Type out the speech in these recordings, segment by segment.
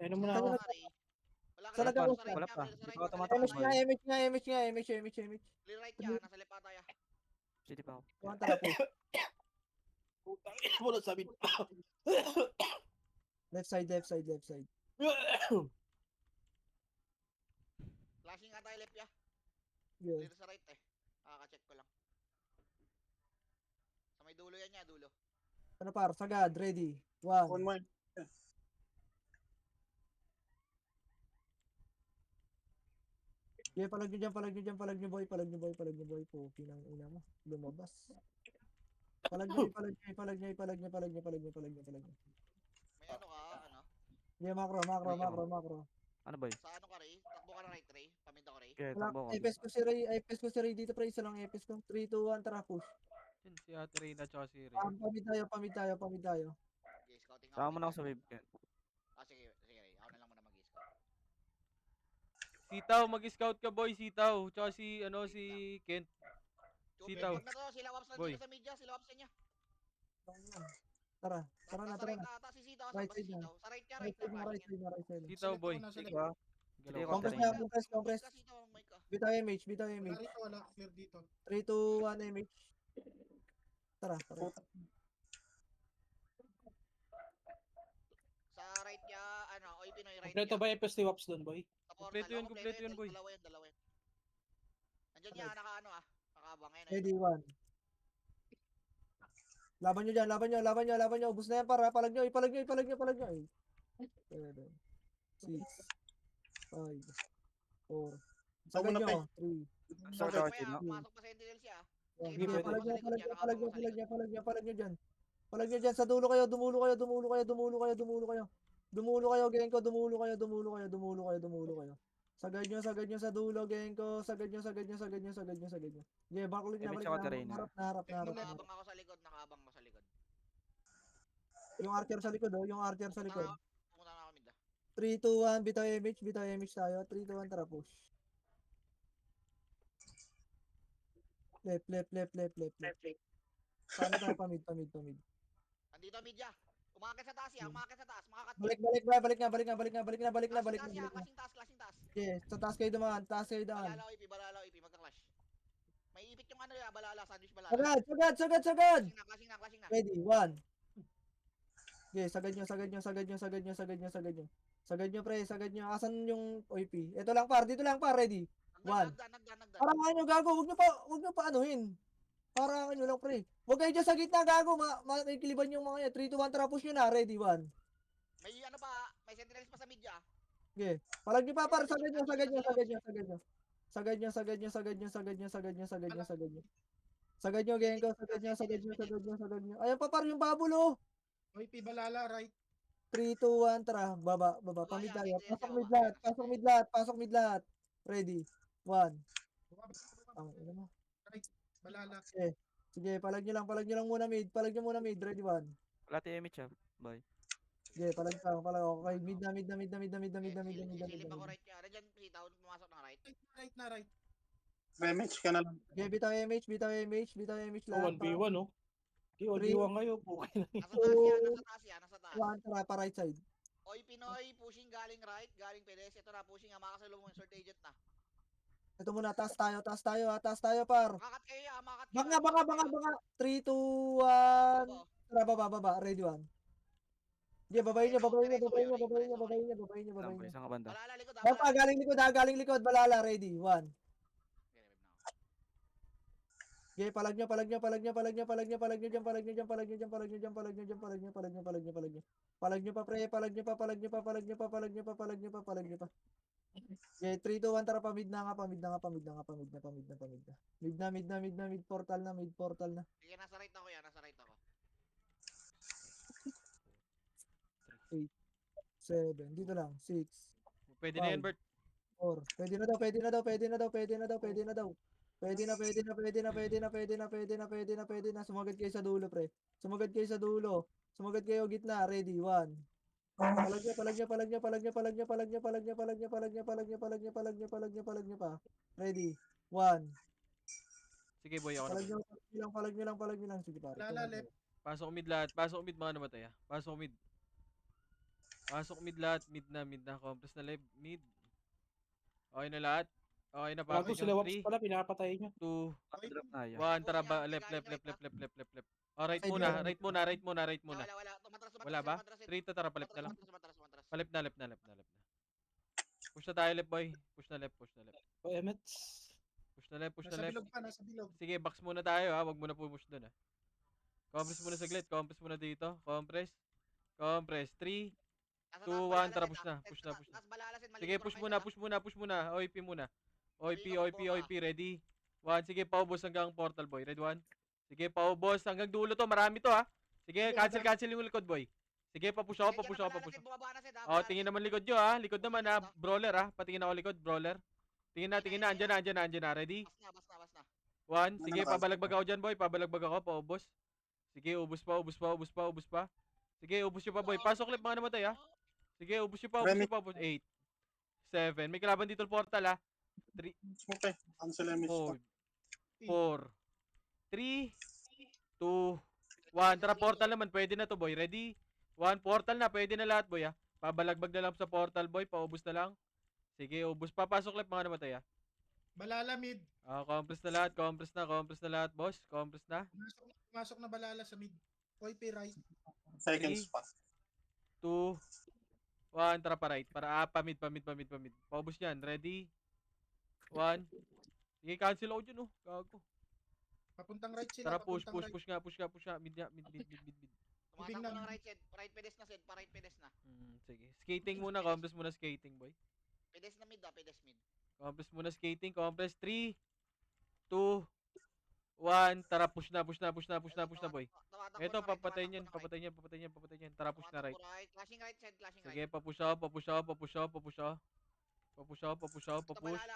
Ano mo na Saan ako? ka Wala nag- ka rin. Wala ka saan rin. Wala pa, Nasa right nag-auto? wala niya. pa. Clear sa Di right. pa ako Nasa left tumatakbo, niya MH boy. tayo. nga, MH nga, MH nga, MH, MH, MH. Clear right niya. Nasa left tayo. City pa ako. Tuwan tara, push. Putang ina mo na sabi. Left side, left side, left side. Flashing nga tayo left ya. Yeah. Clear sa right eh. Check ko lang. Sa may dulo yan niya, dulo. Ano par, sagad, ready. One 1. more. Yeah, palag nyo dyan, palag nyo dyan, palag nyo boy, palag nyo boy, palag nyo boy. Puki ng ina mo. Lumabas. Palag nyo, palag nyo, palag nyo, palag nyo, palag nyo, palag nyo, palag nyo, palag nyo. May ano ka, ano? Yeah, macro, macro, Dito. macro, macro. Ano, boy? Sa ano ka Ray? Takbo ka na right Ray. Paminta ko Ray. Okay, Wala, takbo ko. epes ko si Ray, epes ko si Ray dito, pre, isa lang epes ko. 3, 2, 1, tara, push. Yun, si Ate Reyna tsaka si Ray. Pamid tayo, pamid tayo, pamid tayo. Okay, scouting ako Sama mo mid na ako yan. sa wave, Ken. Sige, sige Ray. Ako na lang muna mag-scout. Sitaw, mag-scout ka boy, Sitaw. Tsaka si, ano, si Kent. Sitaw. Wag na to, sila Waps Boy. nandito sa media, sila Waps niya. Tara, tara na, Nasa tara right na. ata si Sitaw, Right saan ba si side na. Sitaw? Sa right niya, Right right niya, side na, right flashing side na, right side na. Sitaw, boy. Nasa Sige left. ba? Galaw Sige, ka. Compress Ray. na, compress, compress. Ka Sitaw, mic ka. Bitaw MH, bitaw Wala MH. rito, wala. Clear dito. 3, 2, 1, MH. Tara, tara. Puta. Sa right niya, ano, oy Pinoy right Kompleto niya. ba yung FST Waps doon, boy? Sa Kompleto portal. yun, kompleto yun, boy. Dalawa yan, dalawa yan. Nandiyan niya, naka-ano Nakaabang ngayon. Ready, 1. Laban nyo dyan, laban nyo, laban nyo, laban nyo. Ubus na yan, para, palag nyo, ipalag nyo, ipalag nyo, ipalag nyo. 7, 6, 5, 4. Sagad Tama na, nyo, Pe. 3. Sa Pasok Tower pa Side, yan, no? pumasok pa Sentinel siya. Sige, Sige, pwede. makabang palag ka sa nyo, likod palag niya, nyo, palag nakabang nyo, ka sa palag likod. nyo, palag nyo, palag nyo dyan. Palag nyo dyan, sa dulo kayo, dumulo kayo, dumulo kayo, dumulo kayo, dumulo kayo. Dumulo kayo, geng ko, dumulo kayo, dumulo kayo, dumulo kayo, dumulo kayo. Sagad nyo sa dulo, geng ko, sagad nyo, sagad nyo, sagad nyo, sagad nyo, sagad nyo. Okay, backlog na, MH balik ako, na, Ate Reyna. harap na, harap na, harap na. Nakaabang ako sa likod, nakaabang ako sa likod. Yung archer sa likod, oh, yung archer sa likod. Pumunta na ako mid 3, 2, 1, bitaw MH tayo. 3, 2, 1, tara, push. Left, left, left, left, left, left. Paano tayo pamid, pamid, pamid. Andito media. Umakit sa taas yan, umakit sa taas, makakat Balik, balik ba, balik nga, balik nga, balik nga, balik na, balik na, balik na, Clashing taas yan, balik na. clashing taas. Okay, sa taas kayo dumaan, taas kayo daan. Balala OP, magka-clash. May ipit yung ano ya, balala, sandwich balala. Sagad, sagad, sagad, sagad! Clashing na. Ready, 1. Okay, sagad nyo, sagad nyo, sagad nyo, sagad nyo, sagad nyo, sagad nyo. Sagad nyo, pre, sagad nyo. Asan yung OP? Ito lang, par, dito lang, par, ready. 1. Nagdan. Parangan nyo, gago, huwag nyo pa anuhin. Parangan nyo lang, pre. Huwag kayo dyan sa gitna, gago, makikiliban yung mga yan. 3, 2, 1, tara, push nyo na, ready, 1. May ano pa, may sentinels pa sa media. Okay, palag nyo pa, par, sagad nyo, sagad nyo, sagad nyo, sagad nyo. Sagad nyo, sagad nyo, sagad nyo, sagad nyo, sagad nyo, sagad nyo, sagad nyo. Sagad nyo, geng ko, sagad nyo, sagad nyo, sagad nyo, sagad nyo. Ayan pa, par, yung bubble, oh. OP Balala, right? 3, 2, 1, tara, baba, baba, pamid tayo. Pasok mid lahat, pasok mid lahat, pasok mid lahat. Ready, 1. Ang ina mo. Right. Balala. Okay. Sige, palag nyo lang muna mid, palag nyo muna mid, ready, 1. Wala tayo MH, boy. Sige, palag, okay, mid na, mid na, mid na, mid na, mid na, mid na, mid na, mid na, mid Silip na. ako right niya. Nandiyan, sitaw, pumasok ng right. Right na, right. May match ka na lang. Okay, bitaw MH, bitaw MH, bitaw MH Oh, lahat. 1v1, oh. Okay, 1v1 kayo. Okay na yun. Nasa taas yan. 1, tara, pa right side. Oy, Pinoy, pushing galing right, galing pedes. Ito na, pushing makakasalubong yung sword agent na. Ito muna, taas tayo, par. Makakat kayo ya, makakat kayo. Banga. 3, 2, 1. Tara, baba, ready, 1. Sige, babayin nyo. Alam ko, isang kabanda. Balala likod ha, Basta, galing likod, balala, ready, 1. Okay, palag nyo dyan. Palag nyo pa, pre. Palag nyo pa. Okay, 3, 2, 1, tara, pamid na. Mid portal na. Sige, nasa right ako yan, nasa right ako. 8, 7, dito lang, 6, Pwede na yan, Bert. 4. Pwede na daw. Pwede na. Sumagad kayo sa dulo, pre. Sumagad kayo gitna. Ready, 1. Palag nyo pa. Ready, 1. Sige, boy, ako na, boy. Palag nyo lang. Sige, pare. Balala, left. Pasok mid lahat. Pasok mid mga namatay, ah. Pasok mid. Pasok mid lahat. Mid na. Compress na left. Mid. Okay na lahat. Okay na, Bago papi sila nyo. Waps 3, pala, pinapatay niya. 2, Drop na yun. 1. Tara ba? Pushing, Left. galing right, ah. Left. Oh, right Side muna. yun. Right muna. Wala. Tumatras, Wala ba? tumatras, 3 to, tara, palip na lang. tumatras. Palip na. Push na tayo, left boy. Push na left. O, Emets. Push na Nasa left. bilog pa, nasa bilog. Sige, box muna tayo ha. Wag muna push doon ha. Compress muna saglit. Compress muna dito. Compress. 3, 2, 1. Tara, push na. Sige, push muna. OIP muna. OIP. Ready? 1. Sige, paubos hanggang portal boy. Ready 1. Sige, paubos hanggang dulo to. Marami to ha. Sige, cancel yung likod boy. Sige, papush ako. Oh, tingin naman likod nyo ha. Likod naman ha. Brawler ha. Patingin ako likod. Brawler. Tingin na. Andyan na. Ready? Bas na. 1. Sige, pabalagbag ako dyan boy. Paubos. Sige, ubos pa. Sige, ubos nyo pa boy. Pasok clip, mga namatay ha. Sige, ubos nyo pa. 8, 7. May kalaban dito portal ha. 3, Okay, cancel image ko. 4, 3, 2, 1. Tara, portal naman. Pwede na to boy. Ready? 1. Portal na. Pwede na lahat boy ha. Pabalagbag na lang sa portal boy. Paubos na lang. Sige, ubos pa. Pasok clip, mga namatay ha. Balala mid. Compress na lahat, boss. Compress na. Pumasok na balala sa mid. OIP right. Seconds pa. 2, 1. Tara pa right. Para pamid. Paubos yan. Ready? 1. Sige, cancel ako dyan, oh. Gago. Papuntang right sila. Tara, push papuntang nga. Mid. Tumatak mo ng right side. Right pedes na, Sed. Pa-right pedes na. Sige. Skating muna. Compress muna skating, boy. Pedes na mid, pedes mid. Compress muna skating. Compress 3, 2, 1. Tara, push na, boy. Eto, papatayin yan. Tara, push na right. Flashing right, Sed. Flashing right. Sige, papush ako. Papush.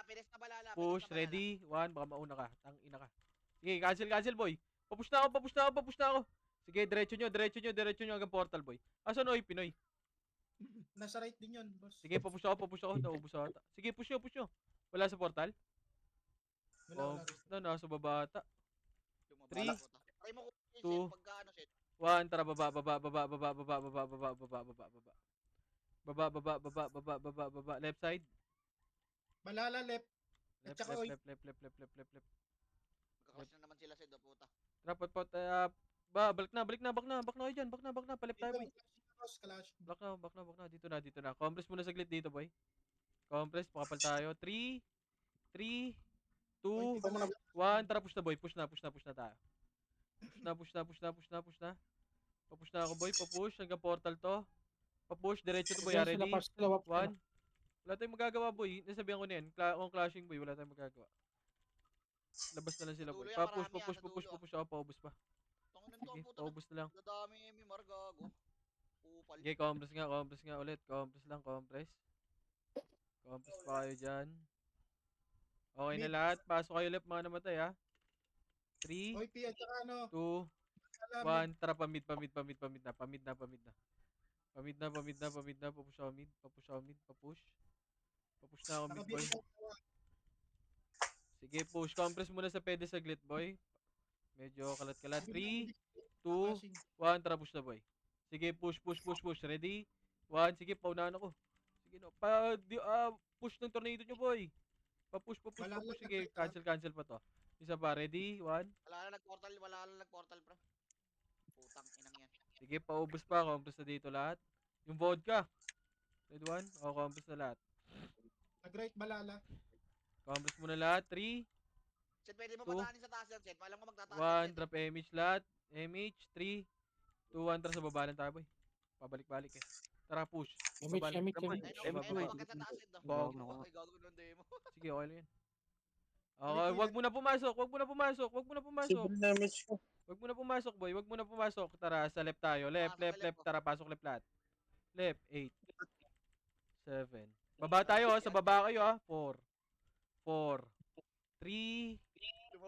Pedes na balala. Push, ready? 1, baka mauna ka. Tangina ka. Sige, cancel boy. Papush na ako. Sige, diretso nyo hanggang portal boy. Asan oy, Pinoy? Nasa right din yun, boss. Sige, papush ako. Naubos ako ata. Sige, push nyo. Wala sa portal? Wala. Nasa baba ata. 3, Try mo kung 2, pagka ano, Sed. 1, tara, baba. Baba. Left side. Balala left. At saka OIP. Left. Magkakross na naman sila, Sed. Puta. Tara, balik na kayo dyan. Back na. Palip tayo, boy. Clash. Back na. Dito na. Compress muna saglit dito, boy. Compress, pakapal tayo. 3, 2, 1. Tara, push na, boy. Push na tayo. Push na. Papush na ako, boy. Papush hanggang portal to. Papush, diretso to, boy. Sila Ready? pass, sila Waps. 1. Wala tayong magagawa, boy. Nasabihan ko na yan. Kung clashing, boy, wala tayong magagawa. Labas na lang sila, boy. Dulo yan, Papush marami yan, sa dulo. ako. Paubos pa. Tangin Sige, to, puta. paubos na lang. Dadami MMR, gago. Upal. Sige, compress nga ulit. Compress pa kayo dyan. Okay na Mid. lahat. Pasok kayo left, mga namatay, ha. 3, OIP at saka ano. 2, Balala, 1. Tara, pamid na. Papush ako mid. Papush na ako mid, boy. nakabili ko. Sige, push. Compress muna sa pede saglit, boy. Medyo kalat-kalat. 3, 2, 1. Tara, push na, boy. Sige, push. Ready? 1. Sige, paunahan ako. Sige, no. Push ng tornado nyo, boy. Papush. Sige, cancel pa to. Isa pa. Ready? 1. Wala na nag-portal, bro. Putang inang yan. Sige, paubos pa. Compress na dito lahat. Yung vodka. Ready 1? Compress na lahat. Nag-right balala. Compress muna lahat. 3, Sed, pwede mo 2, patahanin sa taas yan, Sed. Alam ko magtataas 1. Drop image lahat. Image. 3, 2, 1. Tara, sa baba lang tayo, boy. Pabalik-balik eh. Tara, push. Baba lang. Ayun, boy. bakit sa taas, Sed. Bago na ako. Ay, gago ng demo. Sige, okay lang yan. Okay, wag mo na pumasok. Silver damage ko. Wag mo na pumasok, boy. Tara, sa left tayo. Left. Tara, pasok left lahat. Left, 8, 7. Baba tayo, sa baba kayo, 4, 3,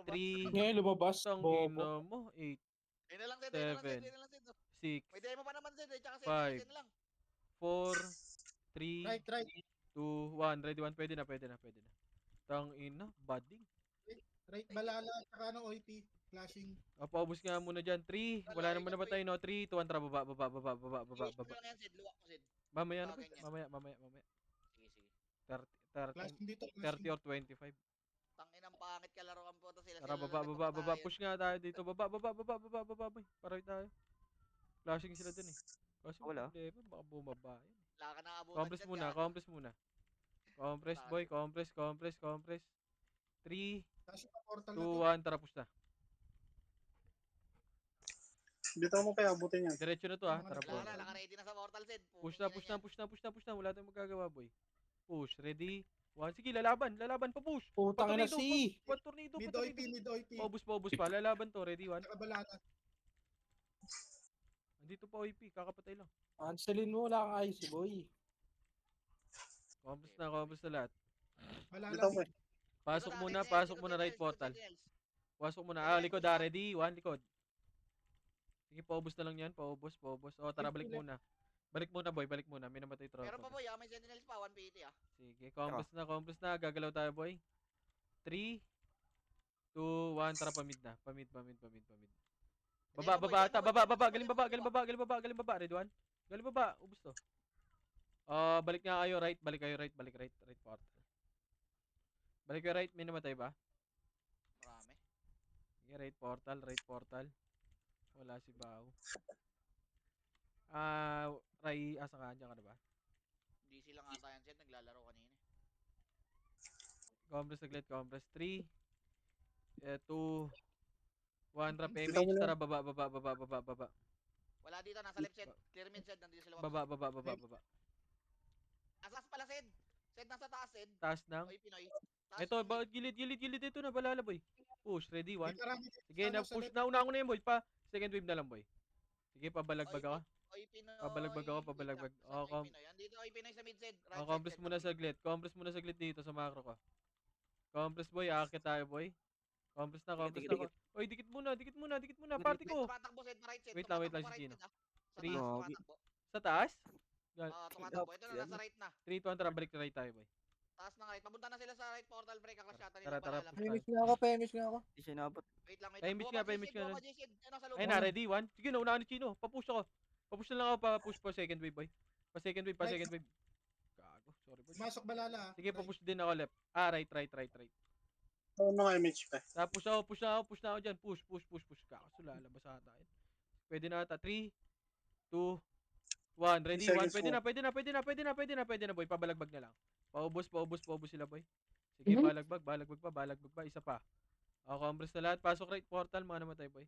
3. Ngayon lumabas. Tangina Bobo. mo, 8, Ayun na lang, Sed. 6, May demo pa naman, Sed. Tsaka Sed, 5. Sed na lang. 4, 3, Right. 2, 1. Ready 1. Pwede na. Tangina, bading. Right balala at saka ano OIP. Flashing. Paubos nga muna dyan. 3. Wala naman namatay, no? 3, 2, 1. Tara, baba. Iwas mo lang yan, Sed. Luwak mo, Sed. Mamaya na boy. Ganyan. Mamaya. Sige, sige. 30 Flashing dito, 30 flashing. or 25. Tangin ang pangit kalaruan po to sila. Tara, Sila baba. Push nga tayo dito. Baba, boy. Paray tayo. Flashing sila dun eh. Kasi Wala. problema, baka bumaba yun. Wala ka na abutan Compress muna. Compress boy, compress. 3, Flashing pa portal 2, na to. 1, tara push na. Dito mo kaya abutin yan. Diretso na to ah, tara Wala po. na, naka-ready na sa portal set. Push na. Wala tayong magagawa boy. Push, ready? 1, sige, lalaban, pa-push. Putang ina Tornado, si. tornado. Mid OIP. Paubos pa, lalaban to, ready 1. Tsaka balala. Andito pa OIP, kakapatay lang. Cancelin mo, wala kang IC, boy. Compress na lahat. Balala. Dito mo. Pasok muna right portal. Pasok muna, likod ready? 1, likod. Sige, paubos na lang yan, paubos. O, tara, balik muna. Balik muna, may namatay tropa. Meron pa boy, may sentinels pa, 180 ah. Sige, compress na, gagalaw tayo boy. 3, 2, 1, tara pamid na. Pamid. Baba, galing baba, ready 1. Galing baba, ubos to. Balik kayo right portal. Balik kayo right, may namatay ba? Marami. Sige, right portal. Wala si Bao. Ray, asa ka? Diyan ka na ba? Hindi sila nga tayo set, naglalaro kanina. Compress. 3, 2, 1, drop Dito image. mo Tara, baba. Wala dito, nasa left set. Clear mid set, nandito sila. Baba. Asas pala set. Set nasa taas set. Taas ng. Oy, Pinoy. Ito, gilid ito na, balala boy. Push, ready, 1. May karami dito Sige, sa na ano, sa push left. na. Una ko na yun, boy. Second wave na lang, boy. Sige, pabalagbag ako. Oy, Pinoy. Pabalagbag ako. Oy, Pinoy. Andito, Oy, Pinoy sa mid set. Right Compress side, muna set. saglit. dito sa macro ko. Compress, boy. Aakit tayo, boy. Compress na. Oy, dikit muna. Party ko. Tumatakbo set, right set. Wait lang, Tumatakbo si right Gino. set, ah. Sa 3. taas, tumatakbo. Sa taas? Tumatakbo. Ito na, nasa right na. 3, 2, 1, tara. Balik na right tayo, boy. Taas na right. Papunta na sila sa right portal break. Kaklas yata Tara, nila pala. Pemish nga ako. Hindi siya inabot. Wait lang. Pahimik nga. Bumaba, JC. Ano sa loob? Ayun na, ready, 1. Sige na, unahan ni Chino. Papush ako. Papush na lang ako, pa-push pa second wave, boy. Pa second wave. Gago, sorry, boy. Pumasok balala. Sige, papush din ako left. Right. Ito mga image pa. Tapos push na ako dyan. Push. Kaso lalabas ata yun. Pwede na ata. 3, 2, 1. Ready, 1. Seconds Pwede na, boy. Pabalagbag na lang. Paubos sila, boy. Sige, balagbag pa. Isa pa. Compress na lahat. Pasok right portal. Mga namatay, boy.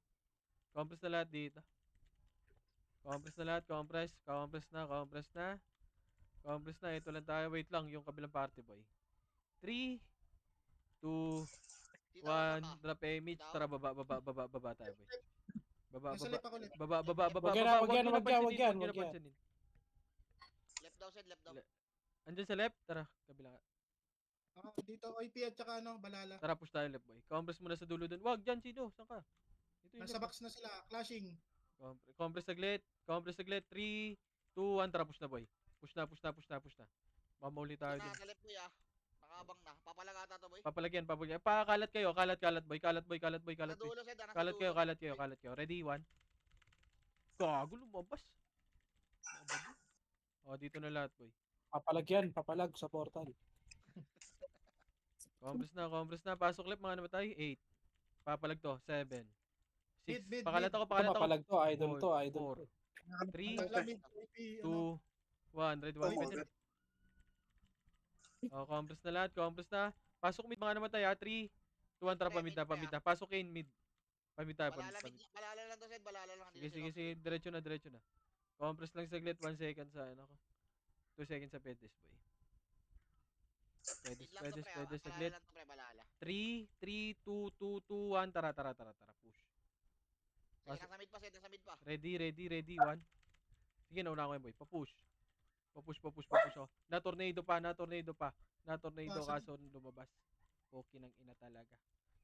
Compress na lahat dito. Compress na. Ito lang tayo. Wait lang. Yung kabilang party, boy. 3, 2, 1. Drop image. Tara, baba tayo, boy. Baba. Nasa left ako left. Baba. Wag yan. Huwag nyo na pansinin. Left daw set, left daw. Andyan sa left. Tara, kabila ka. Dito OIP at tsaka balala. Tara, push tayo left, boy. Compress muna sa dulo dun. Wag, dyan, Chino. Saan ka? Ito yung Nasa left. box na sila. Clashing. Compress saglit. 3, 2, 1. Tara, push na, boy. Push na. Mamauli tayo dun. Sa left boy ah. Nakabang na. Papalagata to boy. Papalagyan. Pakalat kayo. Kalat, boy. Sa dulo set, nasa dulo. Kalat kayo. Ready, 1. Gago, lumabas. Dito na lahat, boy. Papalag sa portal. Compress na. Pasok left, mga namatay. 8. Papalag to. 7. 6. Mid. Pakalat ako. Papalag to, idol to. 4, 3, Balala mid OIP. 2, 1. Ready, 1. Pwede na. Compress na lahat. Pasok mid, mga namatay, 3, 2, 1. Tara, pamid na. Pasok in mid. Pamid tayo. Balala lang to set, balala lang. Sige. Diretso na. Compress lang saglit. 1 second sa ano ko. 2 seconds sa pedis, boy. Pedis saglit. 3, 2, 1. Tara. Push. Nasa mid pa set, nasa mid pa. Ready, 1. Sige, nauna ko yan, boy. Papush ako. Na-tornado pa. Kaso lumabas. Okay nang ina talaga.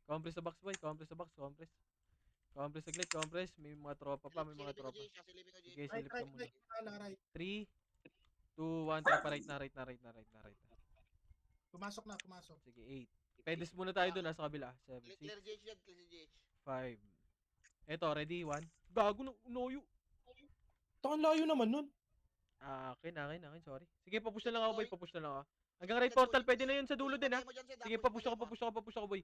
Compress sa box, boy. Compress. Saglit. May mga tropa pa. Sige, silip ka muna. Balala, right. 3, 2, 1. Tara pa, right na. Pumasok na. Sige, 8. Pedis muna tayo dun, sa kabila. 7, 6, Clear GH yan, clear GH. 5. Eto, ready, 1. Gago, noyo. Ito ang layo naman nun. Akin, sorry. Sige, papush na lang ako, boy. Papush na lang ako. Hanggang right portal, pwede na yun sa dulo din, ha. Sige, papush ako, boy.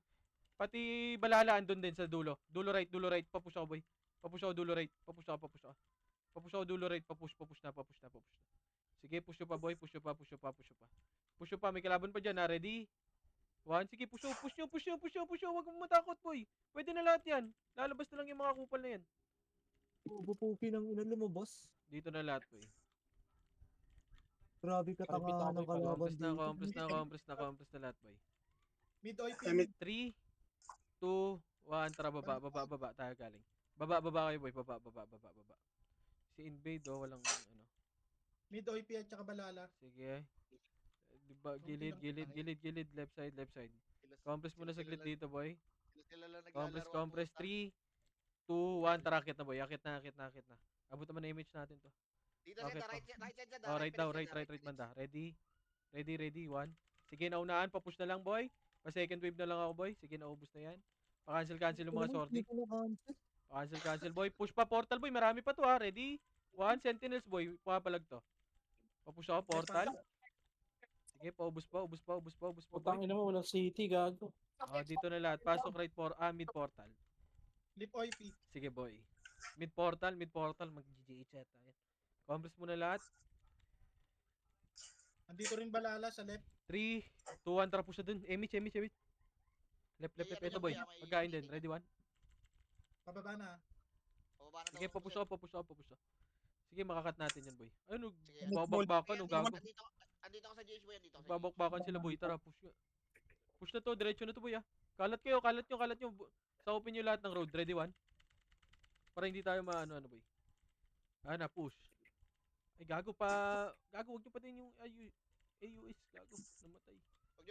Pati balalaan doon din sa dulo. Dulo right. Papush ako, boy. Papush ako, dulo right. Papush ako. Papush ako, dulo right. Papush na. Sige, push nyo pa, boy. Push nyo pa. May kalaban pa dyan, ha. Ready? 1. Sige, push nyo. Huwag kang matakot, boy. Pwede na lahat yan. Lalabas na lang yung mga kupal na yan. Bupuki ng ina lumabas. Dito na lahat, boy. Grabe ka Kalapit tanga ako, ng boy, kalaban Compress dito. na lahat, boy. Mid OIP. Mid. 3, 2, 1, tara baba tayo galing. Baba kayo, boy. Baba. Si invade, oh, walang ano. Mid OIP at saka balala. Sige. Diba, gilid, left side. Compress muna saglit dito, boy. Compress, 3, 2, 1, tara, akit na, boy. Akit na. Abot naman na image natin to. Dito Okay, right side dyan. Oh, right banda. Ready, 1. Sige, naunaan, papush na lang, boy. Pa second wave na lang ako, boy. Sige, naubos na yan. Pa-cancel yung mga sorting. Pa-cancel, boy. Push pa portal, boy. Marami pa to, ha. Ready? 1, sentinels, boy. Papalag to. Papush ako, portal. Sige, paubos pa, boy. Putang ina mo, walang city, gago. Oh, dito na lahat. Pasok mid portal. Lip OIP. Sige, boy. Mid portal. Mag-GGH yata. Compress muna lahat. Andito rin balala sa left. 3, 2, 1, tara push na dun. Emich. Left. Ito, boy. Pagkain din. Ready, 1. Pababa na. Sige, papush ako. Sige, makakat natin yan, boy. Ayun, Sige. babakbakan, gago. Andito ako sa GH, boy. Babakbakan sila, boy. Tara, push nga. Push na to, diretso na to, boy, ah. Kalat nyo. Sa open nyo lahat ng road. Ready, 1. Para hindi tayo maano, boy. Push. Ay, gago, wag nyo patayin yung AUS, gago. Namatay.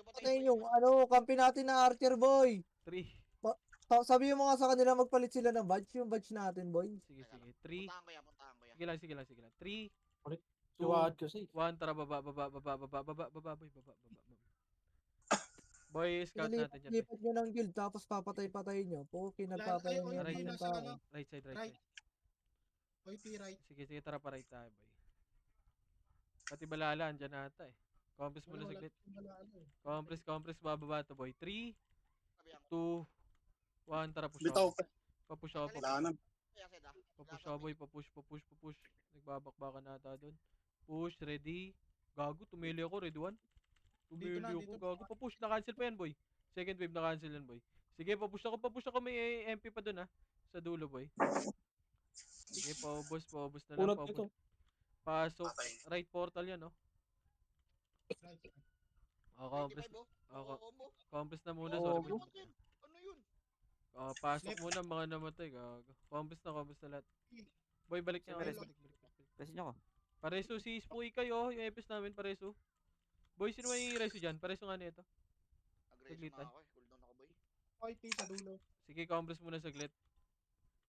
Patayin yung kampi natin na Archer, boy. 3. Sabi mo nga sa kanila magpalit sila ng badge, yung badge natin, boy. Sige. 3. Puntahan ko yan. Sige lang. 3, Suwad kasi. 1, tara, baba, boy, baba. Boy, scout natin dyan, boy. Lipat nyo ng guild, tapos papatay-patayin nyo. Okay, nagpapatayin nyo Ay, ng nasa tao. ano? Right side. OIP right. Sige, tara, paray tayo, boy. Pati balala, andyan ata, eh. Compress muna Wala saglit. yung balala, eh. Compress, bababa to, boy. 3, 2, 1, tara, push Bitaw ako. pa. Papush ako, Wala na. Papush ako, boy. Papush. Nagbabakbakan na ata doon. Push, ready. Gago, tumili ako, ready, 1. Tumili na, ako, dito na. gago. Papush, na-cancel pa yan, boy. Second wave, na-cancel yan, boy. Sige, papush ako. May MP pa doon, ha. Sa dulo, boy. Sige, paubos na lang. Punot ito. Pasok. Patay. Right portal yan, no. Right. Compress na muna, Oo. sorry, boy. Ano yun? Pasok Left. muna, mga namatay, gago. Compress na lahat. Boy, balik niya. Sige, Balik. Press nyo ko. Pareso, si Spooky kayo. Yung epis namin, pareso. Boy, sino may reso dyan? Pareso nga nito. Aggressive Saglitan. na ako, eh. Cooldown ako, boy. OIP sa dulo. Sige, compress muna saglit.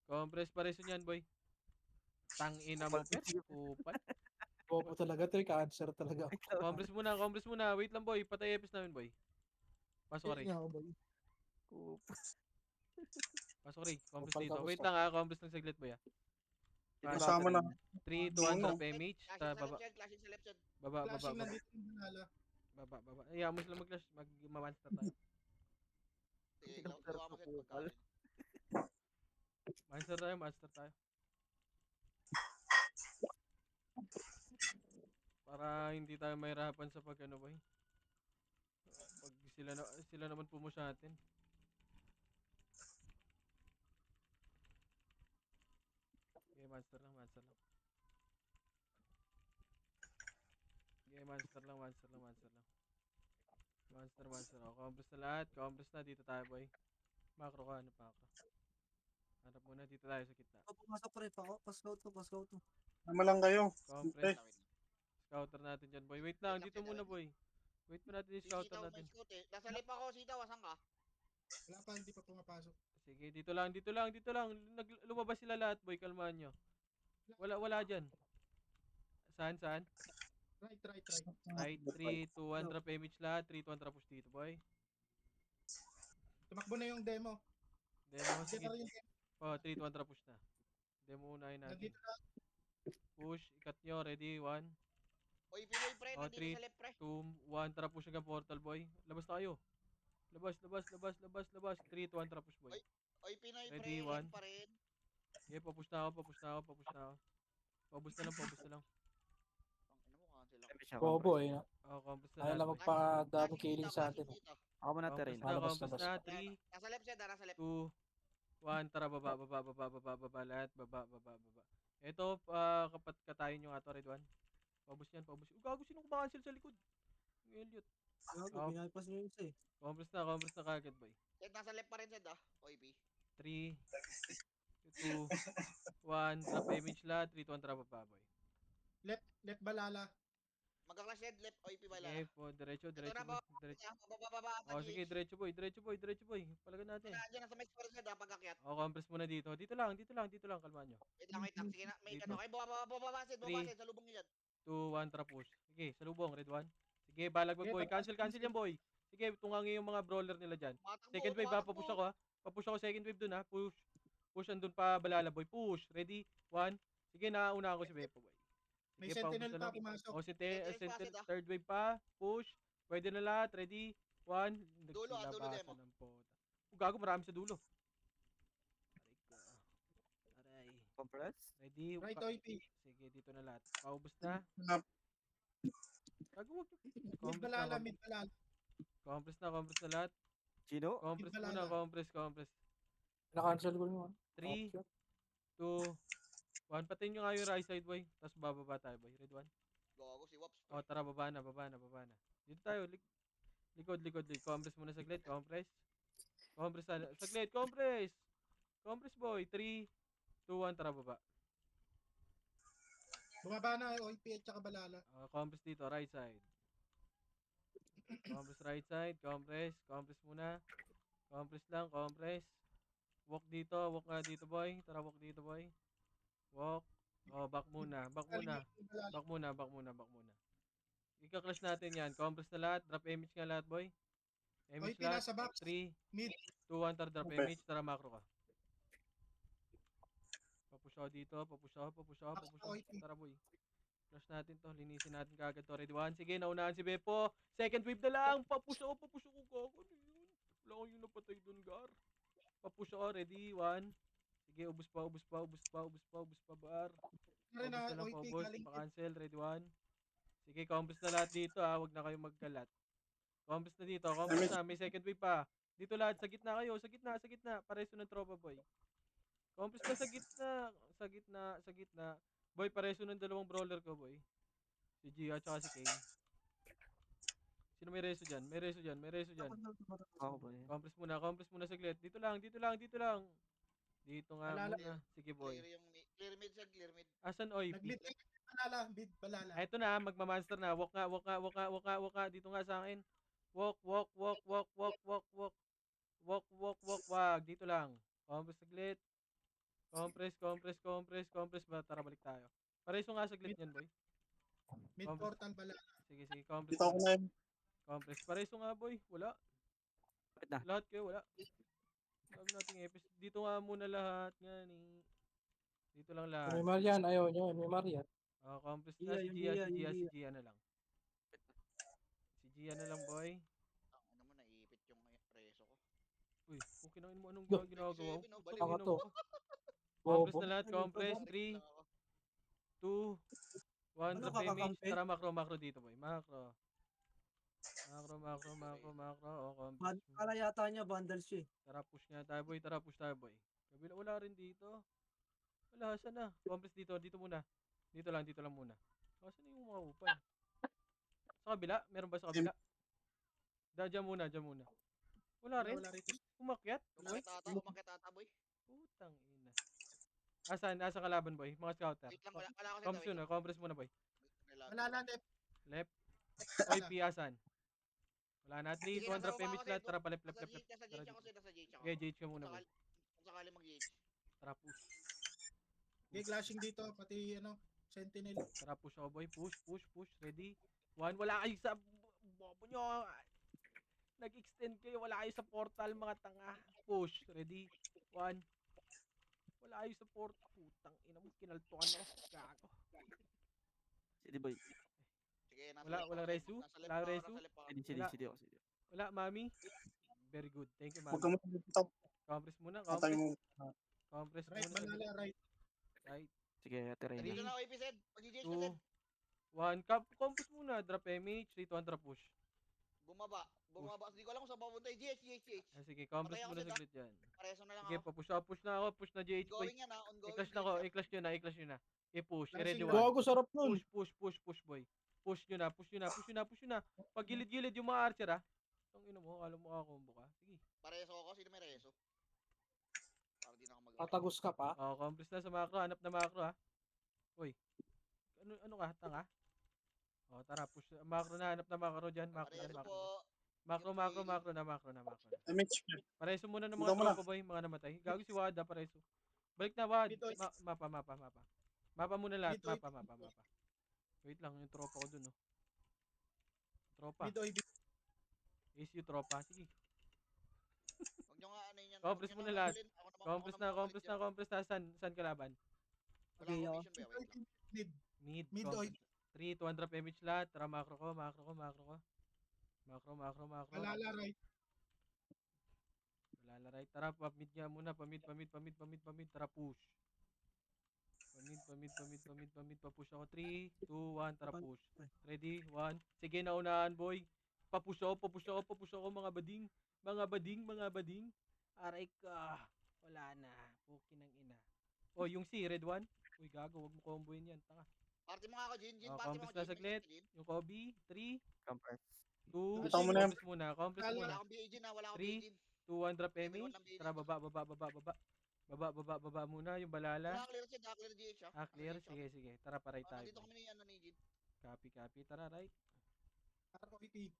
Compress, pareso niyan, boy. Tangina mo, pet. Kupal. Bobo talaga to, cancer talaga. Compress muna. Wait lang, boy. Patay epis namin, boy. Pasok, Ray. Niya ako, boy. Pasok, Ray. Compress Kupal dito. ka, Wait gusto. lang, ha. Compress lang saglit, boy, ha. Kasama na. 3, 2, 1, drop image. Baba. Clashing sa left side. Baba. Flashing nandito yung balala. Baba. Ayaw mo sila mag-clash. Mag-monster tayo. Sige, gawa mo set pagkain. Monster tayo. Para hindi tayo mahirapan sa pag ano, boy. Pag sila naman pumus natin. Okay, monster lang. Okay, monster lang. Monster. Oh, compress na lahat. Compress na. Dito tayo, boy. Macro ka. Ano pa ako? Hanap muna. Dito tayo sa kitna. Pumasok pre, pa-scout to. Tama lang kayo. Compress. Okay. Scouter natin dyan, boy. Wait lang. Dito muna, boy. Wait mo natin yung scouter Sitaw, natin. may scout eh. Nasa lip ako, sitaw, asan ka? Wala pa, hindi pa pumapasok. Sige, dito lang. Lumabas sila lahat, boy. Kalmahan nyo. Wala dyan. Saan? Right. Right, 3, 2, 1, drop image lahat. 3, 2, 1, drop push dito, boy. Tumakbo na yung demo. Demo, Sige sige. pa rin yung demo. Oh, 3, 2, 1, drop push na. Demo unahin natin. Nandito na. Push. Ikat nyo. Ready? 1, Oy, Pinoy pre, Oh, nandito three, sa left pre. 2, 1. Tara push hanggang portal boy. Labas tayo. Labas, labas, labas, labas, labas. 3, 2, 1. Tara push boy. Oy, Pinoy pre, Ready? 1. left pa rin. Okay, papush na ako, papush na ako, papush na ako. Paubos na lang, paubos na lang. Ang ina mo, cancel ako. Damage siya, Bobo compress. eh. No? Oh, compress na Ayaw lahat lang boy. magpa-dami Flashing killing dito, sa atin. flashing dito. Ako muna Compress terrain. na, Malabas, compress labas. na. 3, Nasa left siya, nasa left. 2, 1. Tara, baba, baba, baba, baba, baba, lahat. Baba, baba, baba. Ito, kapat katayin nyo nga to, Red 1. Paubos yan, paubos. Gago, sinong kumakancel sa likod? Yung Elliot. Gago, Oh, binalpas niyo yung isa eh. compress na kagad boy. Sed, nasa left pa rin Sed ah. Oy, P. 3, 2, 1. Drop image lahat. 3, 2, 1. Tara, baba boy. Left balala. Magka-clash Sed, left. Oy, P bala. Okay, po, diretso, Ito diretso na boy. po. Diretso. Bababa ang Oh, sige, GH. diretso boy, diretso boy, diretso boy. Palagan natin. Diyan nasa main square Sed ah, pag-akyat. Oh, compress muna dito. Dito lang, dito lang, dito lang. Kalmaan nyo. Wait lang. Sige na, may Dito. ano. Ay, bababa Sed, Three. Sed. Salubong niyo dyan. 2, 1, tara push. Sige, salubong, red 1. Sige, balagbag Okay, boy. pataas Cancel, yung cancel yan boy. Sige, tungangi yung mga brawler nila dyan. Tumatakbo, Second wave ha, papush ako ha. Papush ako second wave dun ha. Push. Push andun pa balala boy. Push. Ready? 1. Sige, nauna ako si Beppo boy. May Sige, sentinel paubos na pa lang. pumasok. O, Sentinels pa, Sid, ah. third wave pa. Push. Pwede na lahat. Ready? 1. Dulo, dulo demo. Nagsilabasan ng pota. Gago, marami sa dulo. Aray ko. Aray. Compress? Ready? Right OP. Sige, dito na lahat. Paubos na. Gago, wag. Mid Compress na, balala, mid balala. compress na lahat. Chino? Compress Balala. muna, compress. Na-cancel ko naman. 3, 2, 1. Patayin nyo nga yung right side, boy. Tapos bababa tayo, boy. Red 1. Gago si Wops. O, tara, baba na. Dito tayo, likod. Compress muna saglit, compress. Compress na, saglit, compress. Compress, boy. 3, 2, 1, tara, baba. Bumaba na OP at saka balala. Compress dito, right side. Compress right side, compress muna. Compress lang, compress. Walk dito, walk nga dito, boy. Tara, walk dito, boy. Walk. Oh, back muna. Ika-clash natin yan. Compress na lahat. Drop image nga lahat, boy. Image OP lahat. nasa box. 3, Mid. 2, 1, tara, drop Okay. image. Tara, macro ka. Papush ako dito. Papush ako. OP. Tara, boy. Clash natin to. Linisin natin kagad to. Ready 1. Sige, naunahan si Beppo. Second wave na lang. Papush ako. Gago. Ano yun? Wala ko yung napatay dun, Gar. Papush ako. Ready 1. Sige, ubus pa, bar. Rin Paubos na na lang, OP paubos. galing. Pa-cancel, red 1. Sige, compress na lahat dito ha. Huwag na kayong magkalat. Compress na dito. Compress na. May second wave pa. Dito lahat. Sa gitna kayo. Sa gitna. Pareso ng tropa, boy. Compress na sa gitna. Boy, pareso ng dalawang brawler ko, boy. Si Gia at si Kane. Sino may reso dyan? May reso dyan. Ako boy. Compress muna saglit. Dito lang. Dito nga Balala. muna. Sige, boy. Clear mid Sed, clear mid. Asan OIP? Nag-mid balala, mid balala. Eto na, magma-monster na. Walk nga. Dito nga sa akin. Walk. Wag. Dito lang. Compress saglit. Compress ba? Tara, balik tayo. Pareso nga saglit yan, boy. Mid Compress. portal balala. Sige. Compress. Dito ako na yun. Compress. Pareso nga, boy. Wala. Kapit na. Lahat kayo, wala. Sabi natin epis. Dito nga muna lahat. Nga ni. Dito lang lahat. May Marian, ayaw nyo. May Marian. Compress na si Gia na lang. Si Gia na lang, boy. Ano mo, naipit yung preso ko. Uy, kung kinain mo anong Yo. ginagawa mo? 7, oh, Putang balik. Ako ina to. mo. Compress Bobo. na lahat, compress. 3, Lang ako. 2, 1, Ano, drop image. kakakampi? Tara, macro dito, boy. Macro. Oh, compress. Para yata niya, bundles siya eh. Tara, push tayo, boy. Kabila, wala rin dito. Wala, saan na? Compress dito muna. Dito lang muna. Saan yung mga upay? Sa kabila? Meron ba sa kabila? Diyan muna. Wala rin? Wala rito. Umakyat? Boy? Umakit ata, boy. Putang ina. Asan kalaban, boy? Mga scouter. Wait lang, wala ako Sed. Compress muna, boy. Balala left. Left. Balala. OIP, asan? Wala na. 3, 2, drop image lahat. Tara, palep. Nasa Tara, GH ako Sed, nasa GH ako. okay, JH ka muna, boy. Kung sakali mag-GH. Tara, push. Okay, clashing dito. Pati sentinel. Tara, push ako, boy. Push. Ready? 1. Wala kayo sa... Bobo nyo. Nag-extend kayo. Wala kayo sa portal, mga tanga. Push. Ready? 1. Wala yung support. Putang ina mo, kinaltukan mo. Gago. City boy. Sige, nasa Wala, left walang ako, resu? nasa left Wala ako, resu? nasa left ako. City, Wala. city ako, city. Wala, mami. Very good. Thank you, Huwag ka mami. muna dito. Compress muna, Patay compress. mo. Compress Right, muna saglit. balala, right. Right. Sige, tirahin Dito na. na ako, AP Zed. Mag-GGH ka, 2, Zed. 1. Compress muna. Drop MH. 3, 2, 1, push. Bumaba. Hindi ko alam kung saan papunta. GH. Ah, sige, compress Patay ako, muna Zed, saglit dyan. Pareso na lang Sige, ako. papush ako. Push na ako. Push na GH boy. Ongoing yan, ha. Ongoing I-clash na ako. GH, ha. I-clash nyo na. I-clash nyo na. I-push. Flashing I-ready right. 1. Gago, sarap nun. Push, boy. Push nyo na. Push nyo na. Pag gilid-gilid yung mga archer, ha. Ang ino mo. Alam mo combo ka. Sige. Pareso ako. Sino may reso? Para di na ako magawa. Tatagos ka pa. Oh, compress na sa macro. Hanap na macro, ha. Uy. Ano ka? Tanga? Oh, tara. Push. Macro na. Hanap na macro dyan. Macro dyan. Pareso Macro po. dyan. Macro na. MH. Pareso muna ng Ikaw mga muna. tropa boy, mga namatay. Gago si Wada, pareso. Balik na Wad. Dito, Mapa. Mapa muna lahat. Dito, Mapa. Wait lang, yung tropa ko dun, oh. Tropa. Mid OIP. Ace yung tropa. Sige. Huwag nyo nga ano yun yan. Compress Huwag nyo muna nang lahat. habulin. Ako naman- Compress ako naman na. makapalit dyan. Saan kalaban? Wala akong Okay, vision, be. Wait lang. Mid. Mid. Mid Compress. OIP. 3, 200 damage lahat. Tara, macro ko. Macro. Balala, right. Wala right. Tara, pa-mid nga muna. Pa-mid. Tara, push. Pa-mid. Pa-push ako. 3, 2, 1. Tara, push. Ready? 1. Sige, naunahan, boy. Papush ako, mga bading. Aray ka. Wala na. Puki ng ina. Oh, yung C, red 1. Uy, gago. Wag mo comboin yan. Tanga. Party mo nga ako, Jin. Oh, Party mo compress ako, na Jin. saglit. May Jin. Yung Kobe. 3, Compress. 2, Bitaw mo na yan. compress Wala. muna. Wala akong BA Jin, ha. Wala akong 3, BA Jin. 2, 1 drop Level MH. 1 ng BA Tara, Jin. baba muna yung balala. Wala clear Zed, ha. Clear GH, ha. Ah, clear. Nasa GH ako. Sige. Tara, paray tayo. Nandito kami ni ano ni Jin. Copy. Tara, right. OIP.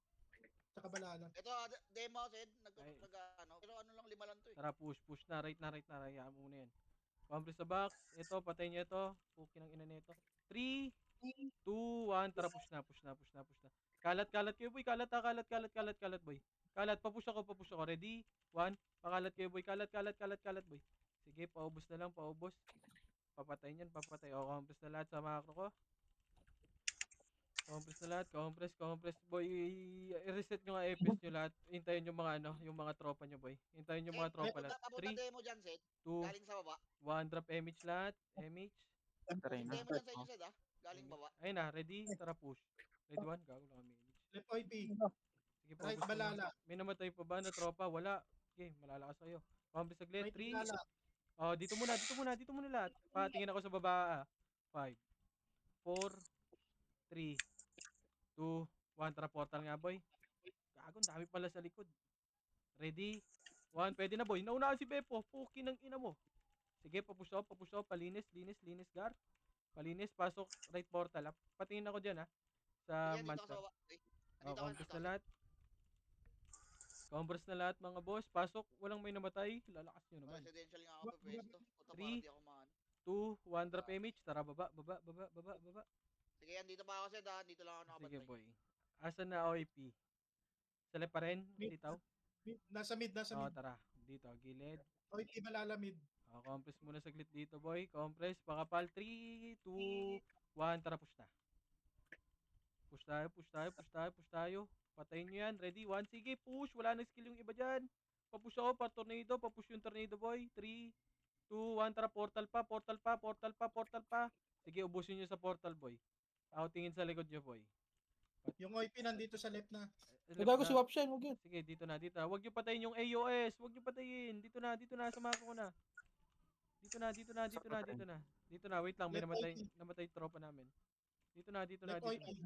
Tsaka balala. Ito, demo, Zed. Ay. Ano. Pero ano lang, 5 lang to, eh. Tara, push na. Right na. Hayaan mo muna yan. Compress sa box. Ito, patay niya ito. Puki ng ina nito. 3, 2, 1. Tara, push na. Kalat kayo, boy. Kalat, boy. Kalat, papush ako. Ready? 1. Pakalat kayo, boy. Kalat, boy. Sige, paubos na lang, paubos. Papatay niyan. O, compress na lahat sa macro ko. Compress, boy. I-reset nyo nga EPS nyo lahat. Hintayin yung mga yung mga tropa nyo, boy. Hintayin yung mga tropa lahat. Papunta 3, demo dyan, Zed. 2, Galing sa baba. 1. Drop MH lahat. MH. Tirahin na. Demo dyan sa inyo, Zed, ha. Galing baba. Ayun na, ready? Tara, push. Ready 1, gago lang kami. Left OIP. Sige, Right, paubos muna. balala. May namatay pa ba na tropa? Wala. Okay, malalakas kayo. Pump saglit. Right, 3. balala. Oh, dito muna lahat. Patingin ako sa baba. 5, 4, 3, 2, 1. Tara, portal nga, boy. Gago, ang dami pala sa likod. Ready? 1, pwede na, boy. Naunahan si Beppo. Puki ng ina mo. Sige, papush off. Palinis, guard. Palinis, pasok, right portal. Patingin ako dyan, ha. Sa Sige, dito ako monster. sa baba. Okay. Oh, Andito ako, compress na lahat. Compress na lahat, mga boss. Pasok, walang may namatay. Lalakas nyo naman. Residential nga ako pa pwesto. Puta, Three. para di ako maano. 2, 1 drop image. Tara, baba. Sige, andito pa ako, Zed, ha. Dito lang ako Sige, nakabantay. boy. Asan na OIP? Sala pa rin? Mid. Dito? Nasa mid. Oo, tara. Dito, gilid. OIP, balala, mid. Compress muna saglit dito, boy. Compress. Pakapal. 3, 2, 1. Tara, push na. Push tayo. Patayin nyo yan. Ready? 1. Sige, push. Wala na skill yung iba dyan. Papush ako. Pa-tornado. Papush yung tornado, boy. 3, 2, 1. Tara, portal pa. Sige, ubusin nyo sa portal, boy. Ako tingin sa likod nyo, boy. Yung OIP nandito sa left na. Gago si Wapshen, huwag yun. Sige, dito na. Huwag nyo patayin yung AOS. Huwag nyo patayin. Dito na. Samahan ko na. Dito na. Wait lang. May Left namatay tropa namin. Dito na. Left OIP.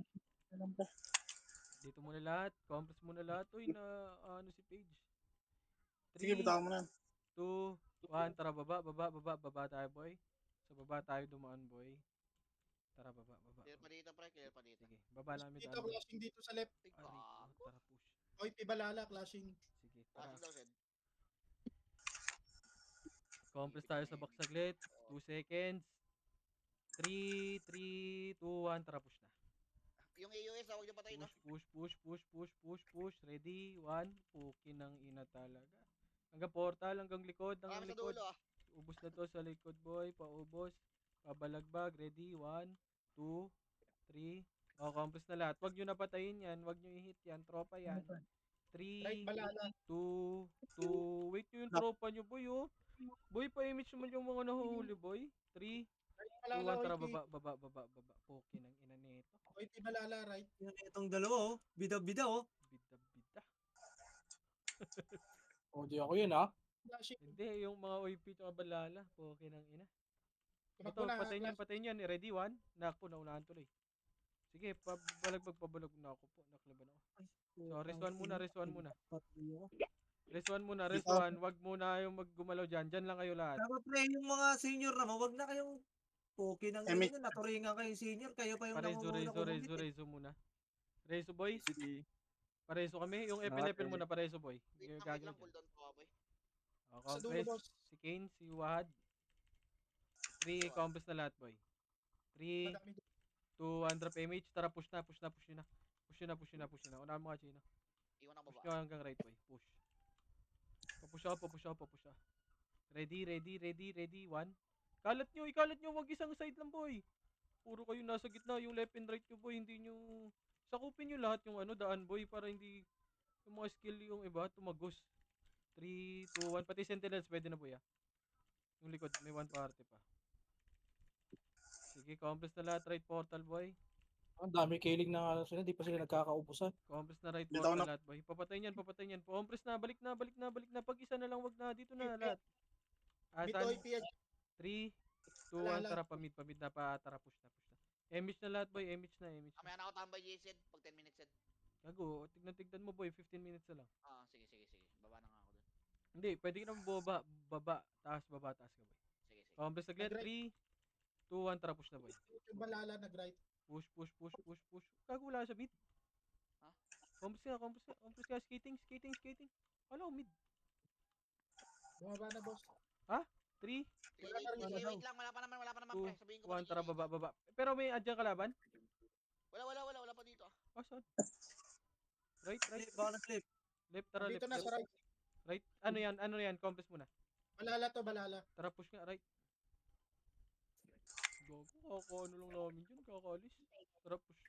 Dito muna lahat. Compress muna lahat. Uy, ano si Paige. Sige, 3, bitaw mo na. 2, 1. Tara, baba. Baba tayo, boy. Sa baba tayo dumaan, boy. Tara, baba. Clear pa dito, pre. Clear pa dito. Sige, baba lang Dito, dito. clashing dito sa left. Ay, Tara, gago. push. OIP, balala, clashing. Sige, tara. Passing daw, Zed. Compress tayo sa box saglit. 2 seconds. 3, 2, 1. Tara, push na. Yung AOS, huwag niyo patayin, ha. Push. Ready? 1. Pukin ng ina talaga. Hanggang portal, hanggang likod. Marami sa dulo, ah. Ubos na to sa likod, boy. Paubos. Pabalagbag. Ready? 1, 2, 3. O, compress na lahat. Huwag nyo napatayin yan. Huwag nyo i-hit yan. Tropa yan. Right 3, balala. 2, 2. Wait nyo yung tropa nyo, boy, oh. Boy, pa-image naman yung mga nahuhuli, boy. 3, Right 2, balala 1. Tara, OIP. baba. Poke ng ina nito. OIP balala right. Yan itong dalawa, oh. Bida-bida, oh. Bida-bida. O, di ako yun, ha? Flashing. Hindi, yung mga OIP tsaka balala. Poke ng ina. Tumakbo Ito, na. patayin yan. Ready? 1. Nakpo, naunahan tuloy. Sige, pabalag na ako po. Naklaban ako. So, rest 1 muna, rest 1 muna. Patay ako. Rest 1 muna, rest 1. Wag muna yung maggumalaw dyan. Dyan lang kayo lahat. Dapat pre, yung mga senior naman, wag na kayong poke ng Emi- ina nyo. Naturingan kayo senior, kayo pa yung Parezo, nangunguna rezo muna. Rezo boy, Sige. parezo kami. Yung Lahat epil eh. muna, parezo boy. Wait Yung lang, wait gagawin lang. dyan. Cooldown po, boy. Oh, Sa dulo, compress. boss. Si Kane, si Wahad. 3 compress na lahat boy. 3, Madami. 2, 1 drop image. Tara, push na. Push na. Unahan mo ka, Chino. Iwan ang Push baba. nyo hanggang right boy. Push. Papush ako. Ready. 1. Ikalat nyo. Wag isang side lang boy. Puro kayo nasa gitna. Yung left and right nyo boy. Hindi nyo... Sakupin nyo lahat yung daan boy. Para hindi yung mga skill yung iba tumagos. 3, 2, 1. Pati sentinels pwede na boy ah. Yung likod. May 1 party pa. Sige, compress na lahat. Right portal boy. Ang dami kilig na ano sila, di pa sila nagkakaubusan. Compress na right Dito portal ako lahat boy. Papatayin yan. Compress na. Balik na. Pag isa na lang. Wag na. Dito na lahat. Mid Asan? OIP yan. 3, 2, 1. Alala. Tara, pamid na pa. Tara, push na. Image na lahat boy. Image na. Mamaya na ako tambay, Jason. Pag 10 minutes, Ed. Gago, tignan mo boy. 15 minutes na lang. Sige. Baba na nga ako dun. Hindi, pwede ka naman baba, taas ka boy. Sige. Compress saglit. 3, 2, 1. Tara, push na boy. Yung balala nag-right. Push. Gago, wala sa mid. Ha? Compress ka. Skating. Hello, mid. Bumaba na boss. 3, Sige, wait lang. Wala pa naman, 2, pre. Sabihin ko 1. pa Tara, baba. Pero may adyan kalaban? Wala pa dito. Saan? Right. Flip, baka na-flip. Left, tara, Dito left. na sa right. Right. Ano yan? Compress muna. Balala. Tara, push nga, right. Gago, ano lang namin dyan, kakalis. Tara, push.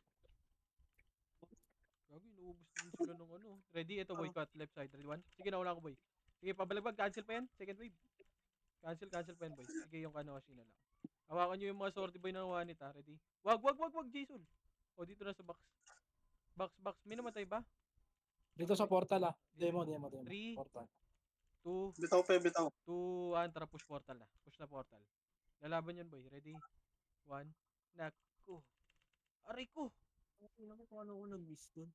Gago, inuubos din sila ng ano. Ready? Ito, boy, cut. Left side. Ready, 1. Sige, nauna ako, boy. Sige, pabalagbag. Cancel pa yan. Second wave. Cancel pa yan, boy. Sige, yung Kanoshi na lang. Hawakan nyo yung mga sorty boy ng Juanit, ha. Ready? Wag, Jason. O, dito na sa box. Box. May namatay ba? Dito sa portal, ha? Demo. 3, Portal. 2, Bitaw. 2, 1. Tara, push portal na. Push na portal. Lalaban yan, boy. Ready? 1. Naku. Aray ko. Ina ko kung ano ko nag-miss dun.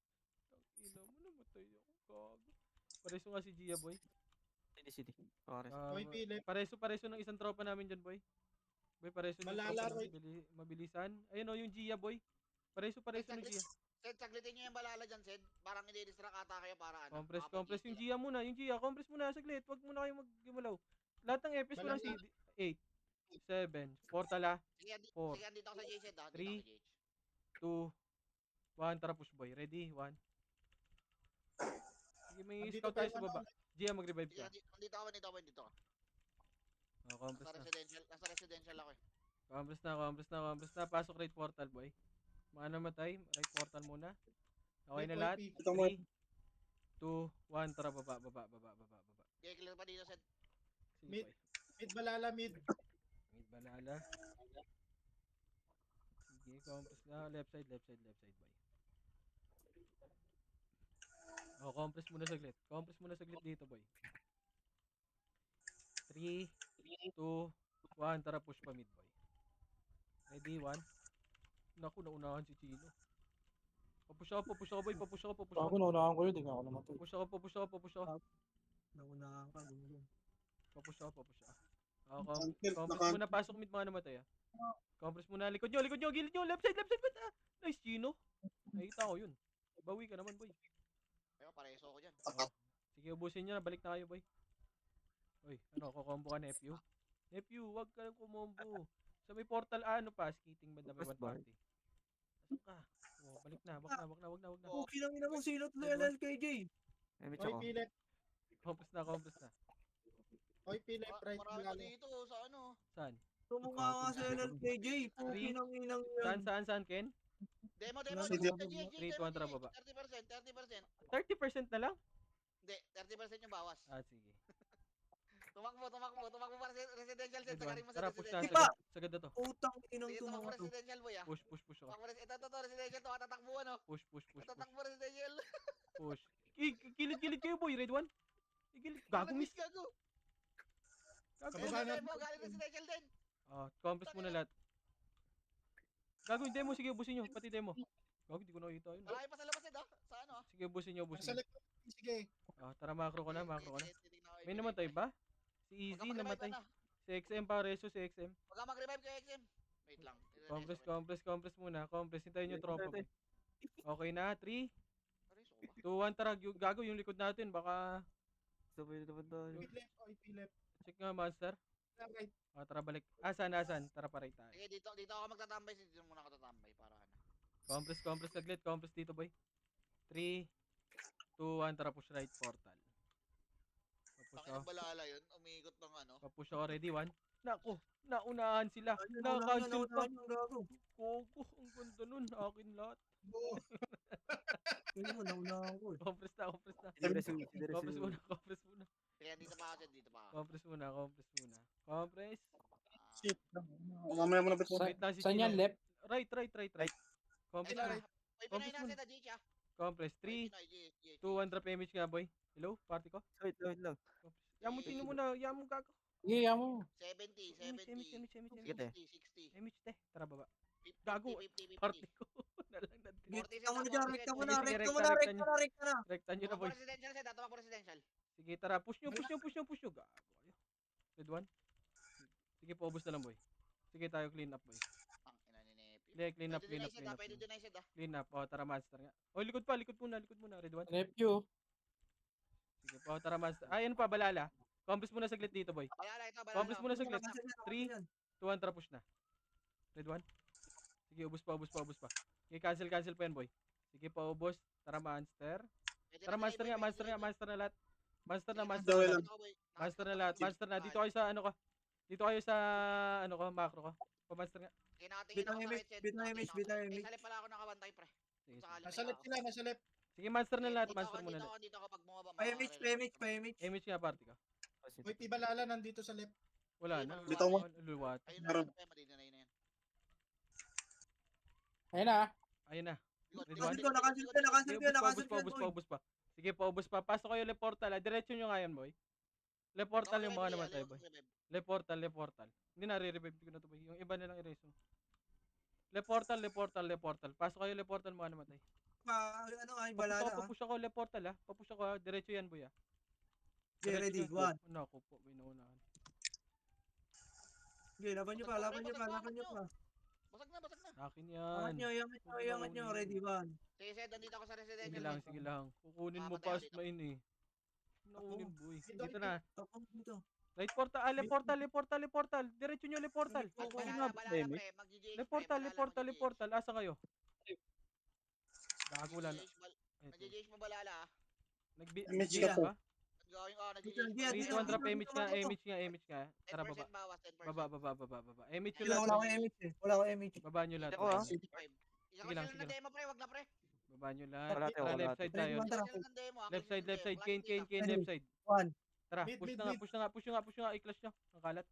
Ina mo, namatay ako. Gago. Pareso nga si Gia, boy. City. Pares. OIP left. Pareso ng isang tropa namin dyan, boy. Boy, pareso ng Balala, tropa boy. mabilisan. Ayun o, yung Gia, boy. Pareso ng Gia. Sed, saglitin nyo yung balala dyan, Sed. Parang i-distract ata kayo para ano. Compress yung Gia muna. Compress muna, saglit. Wag muna kayo maggumalaw. Lahat ng EPS mo lang si 8, 7, portal ah. Sige, 4, andito ako sa J-Sed, ha? 3, 2, 1. Tara, push, boy. Ready? 1. Sige, may Andito scout tayo tayo, sa baba. Gia, mag-revive Sige, ka. andito ako. Compress na. Nasa residential ako, eh. Compress na. Pasok right portal, boy. Mga namatay, right portal muna. Okay na Left lahat? OIP. Ito mo. 3, 2, 1. Tara, baba. Okay, clear pa dito, Sed. Sige, Mid. boy. Mid balala mid. Mid banala. Sige, compress na. Left side, boy. Compress muna saglit dito, boy. 3, 2, 1. Tara, push pa mid, boy. Ready? 1. Naku, naunahan si Chino. Papush ako, boy. Ako, naunahan ko yun, di nga ako namatay. Push ako. Naunahan ka, gunggong. Papush ako. Until Compress muna, pasok mid mga namatay ah. Compress muna, likod nyo, gilid nyo, left side, ba't ah? Nice, Chino. Nakita ko yun. Bawi ka naman, boy. Pero pareso ako dyan. Oh. Sige, ubusin nyo na, balik na kayo, boy. Uy, kukombo ka, nephew? Nephew, wag ka lang kumombo. Sa may portal, skating banda may First 1 party. Asan ka? Oh, balik na, wag na. Okay lang ina mo, sino to LLKJ? Image ako. OIP left. Compress na. OIP left, right, Marami pa malala. dito sa ano. Saan? Tumukha ka sa LLKJ. Puki ng inang yan. Saan, Ken? Demo, Nandito. GG, 3, 200 baba. 30%, 30%. 30% na lang? Hindi, 30% yung bawas. Ah, sige. Tumakbo para sa residential set. Good one. Tagarin mo sa Tara, push na. residential. Sagad na to. Utang inang Sige, tumakbo tumuha to. residential boy ah. Push ako. Ito, residential to. Tatakbo ano. Push. Tatakbo residential. Push. Kilid kayo, boy. Red 1. Kilid. Gago, miss. Gago. Gago. Kababa na. Demo, galing residential din. Compass muna lahat. Gago yung demo. Sige, ubusin nyo. Pati demo. Gago, di ko nakita yun. Marami pa sa labas eh, sa ano ah. Sige, ubusin nyo. Nasa left, sige. Tara, macro ko na. May namatay ba? Si Easy namatay. Si XM pa, Reso, si XM. Huwag ka mag-revive kay XM. Wait lang. Compress muna. Compress. Hintayin nyo tropa. boy. Okay na. 3, Aray, suko ba? 2, 1. Tara, gago yung likod natin. Baka Sabay naman tayo. OIP left. check nga, monster. Right. Tara, balik. Saan? Tara, paray tayo. Sige, dito ako magtatambay. Dito muna ako tatambay para ano. Compress saglit. Compress dito, boy. 3, 2, 1. Tara, push right portal. Papush Pakinang ako. balala yun. Umiikot ng ano. Papush ako. Ready, 1. Naku, naunahan sila. Ayun, Naka-cancel pa. naunahan yung gago. Koko, ang ganda nun. Akin lahat. Oo. Ayun mo, naunahan ko eh. Compress na. Compress muna. Kaya dito pa ako, dito pa ako. Compress muna. Compress. Shit. Mamaya mo na bit mo. Wait na si Saan Chino. yan, left? Right. Compress Ay, muna. May Compass pinay na muna. sa GH ah. Compress. 3, 2, 1. Drop image nga, boy. Hello, party ko. Wait lang. Yamutin mo muna. Yamu gago. Sige, mo. 70, Image. 70, Sige, te. 60, 60. Image, te. Tara, baba. 50, Gago. 50, 50. Party ko. Nalang Sige, 40 rekta mo na dyan, rekta mo na, Sige, rekta mo na, rekta rekta na. Rektan nyo na, Tumakbo boy. residential set, tumakbo residential. Sige, tara. Push nyo. Gago kayo. Red 1. Sige, paubos na lang, boy. Sige, tayo clean up, boy. Ang ina ni Nephew. Hindi, clean up. Pwede deny set ah. Clean up. Tara, monster nga. Likod muna. Red 1. Nephew. Sige, tara, monster. Ayun pa, balala. Compass muna saglit dito, boy. Balala ito, balala. Compass muna saglit. Cancel yan, 3, cancel yan. 2, 1, tara, push na. Red 1. Sige, ubos pa. Sige, cancel pa yan, boy. Sige, paubos. Tara, monster. Tara, monster na lahat. Monster na lahat. Dito kayo sa, macro ko. Pa-monster nga. Bitang image. Salip pala ako nakabantay pre. Sige. Nasa left sila, nasa left. Sige, monster na lahat. Monster muna lahat. Dito ako pag bumaba. Pa-image. Image nga, party ka. OIP balala nandito sa left. Wala na. Bitaw mo. Luwat. Ayun Meron. na, madidinay na yan. Ayun na. Ayun na. Nakancel ko, Sige, ubos pa. Sige, paubos pa. Pasok kayo le portal. Diretso nyo nga yan, boy. Le portal yung mga namatay, boy. Le portal. Hindi na, re-revive ko na to, boy. Yung iba nilang erase mo. Le portal. Pasok kayo le portal, mga namatay. Ano nga, yung balala ah. Papush ako le portal, ah. Papush ako, diretso yan, boy, ah. Okay, ready, Diretso one. yan. Naku po, may naunahan. Okay, laban nyo pa. Basag na. Akin yan. Iangat nyo, ready, one. Sige, Sed, nandito ako sa residential. Sige lang. Kukunin mo Mamatay fast ako dito. main eh. Naunin, boy. Dito na. Tapos dito. Right portal. Le portal. Diretso nyo le portal. Balala pre, mag-GGH Le portal. Asa kayo? Gago wala na. Nag-GGH mo balala ah. Image Nag-GGH ka ba? Gawin ko, Dito, nag-GGH. 3, 2, 1, drop image nga. Tara, 10% bawas, 10%. baba. Image nyo Wala lahat. akong image eh. Wala akong image. Baba nyo lahat. Ako, ah. Isa Sige ko lang, sila sige na lang. demo pre, wag na pre. Baba nyo Wala lahat. natin, Tara, wala left side natin. tayo. Tara. Sila ng demo ah. Left side. Kane, Ready. left side. One. Tara, Mid, push mid, na nga. mid. Push nga. I-clash nyo. Ang kalat.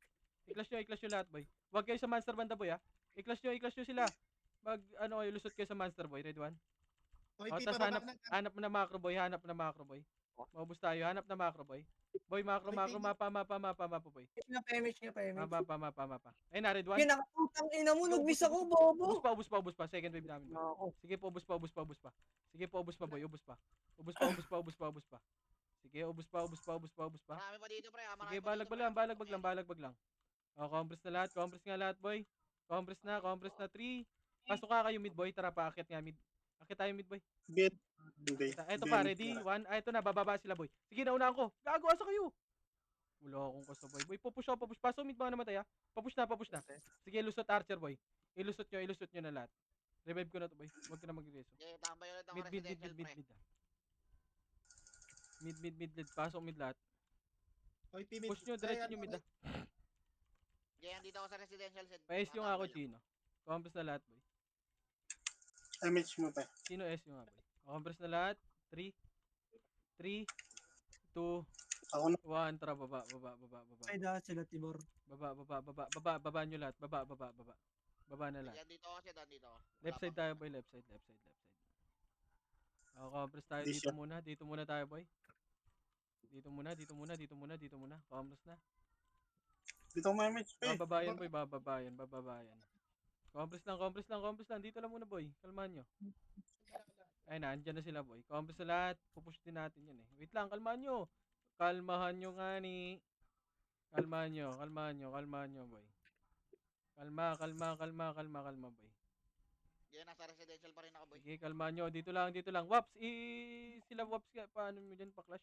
I-clash nyo lahat, boy. Huwag kayo sa monster banda, boy, ah. I-clash nyo sila. Lusot kayo sa monster, boy. Red 1. OIP Tas bababa na. hanap na macro, boy. Maubos tayo. Hanap na macro, boy. Boy, macro, mapa, boy. Image nga. Mapa. Ayun na, Red 1. Kinakatutang ina mo, nag-miss ako, bobo. Ubus pa. Second wave namin, boy. Sige po, ubus pa. Sige po, ubus pa, boy. Ubus pa. Sige, ubus pa. Marami pa dito pre, ah. Marami Sige, pa dito, pre. balagbag lang. Compress na lahat. Compress nga lahat, boy. Compress na. 3. Pasok ka kayo mid, boy. Tara, paakyat nga mid. Akit tayo mid, boy. Bit. Hindi. Ito pa, ready? 1. Ito na, bababa sila, boy. Sige, naunahan ko. Gago, asa kayo? Wala akong kasabay, boy. Papush. Paso mid mga namatay, ha? Papush na. Sige, lusot archer, boy. Ilusot nyo na lahat. Revive ko na to, boy. Huwag ka na mag-reso. Okay, tambay ulit ako Mid. residential pre. Mid. Pasok mid lahat. OIT mid. Push nyo, diretso nyo mid ah. Ganyan dito ako sa residential set. Pa-S yung ako, Tatambay lang. Chino. Compress na lahat, boy. MH mo pa. Sino S yung nga, boy? Compress na lahat. 3, 3, 2, Ako na. 1. Tara, baba, baba, baba, baba. Ay, dahil sila Tibor. Baba, baba, baba, baba, baba nyo lahat. Baba, baba, baba. Baba na lahat. Ganyan dito ako set, dito ako. Left side tayo, boy. Left side, left side, left side. Compress tayo Di dito siya. muna. Dito muna tayo, boy. Dito muna, dito muna, dito muna, dito muna. Compress na. Dito mo MH pa eh. Bababayan, boy. Bababayan, bababayan. Compress lang, compress lang, compress lang. Dito lang muna, boy. Kalmahan nyo. Ayun na, andyan na sila, boy. Compress na lahat. Pupush din natin yun eh. Wait lang, kalmahan nyo. Kalmahan nyo nga ni. Kalmahan nyo, kalmahan nyo, kalmahan nyo, boy. Kalma, kalma, kalma, kalma, kalma, boy. Ganyan, nasa residential pa rin ako, boy. Sige, kalmahan nyo. Dito lang, dito lang. Waps, sila Waps ka. Paano mo dyan pa-clash?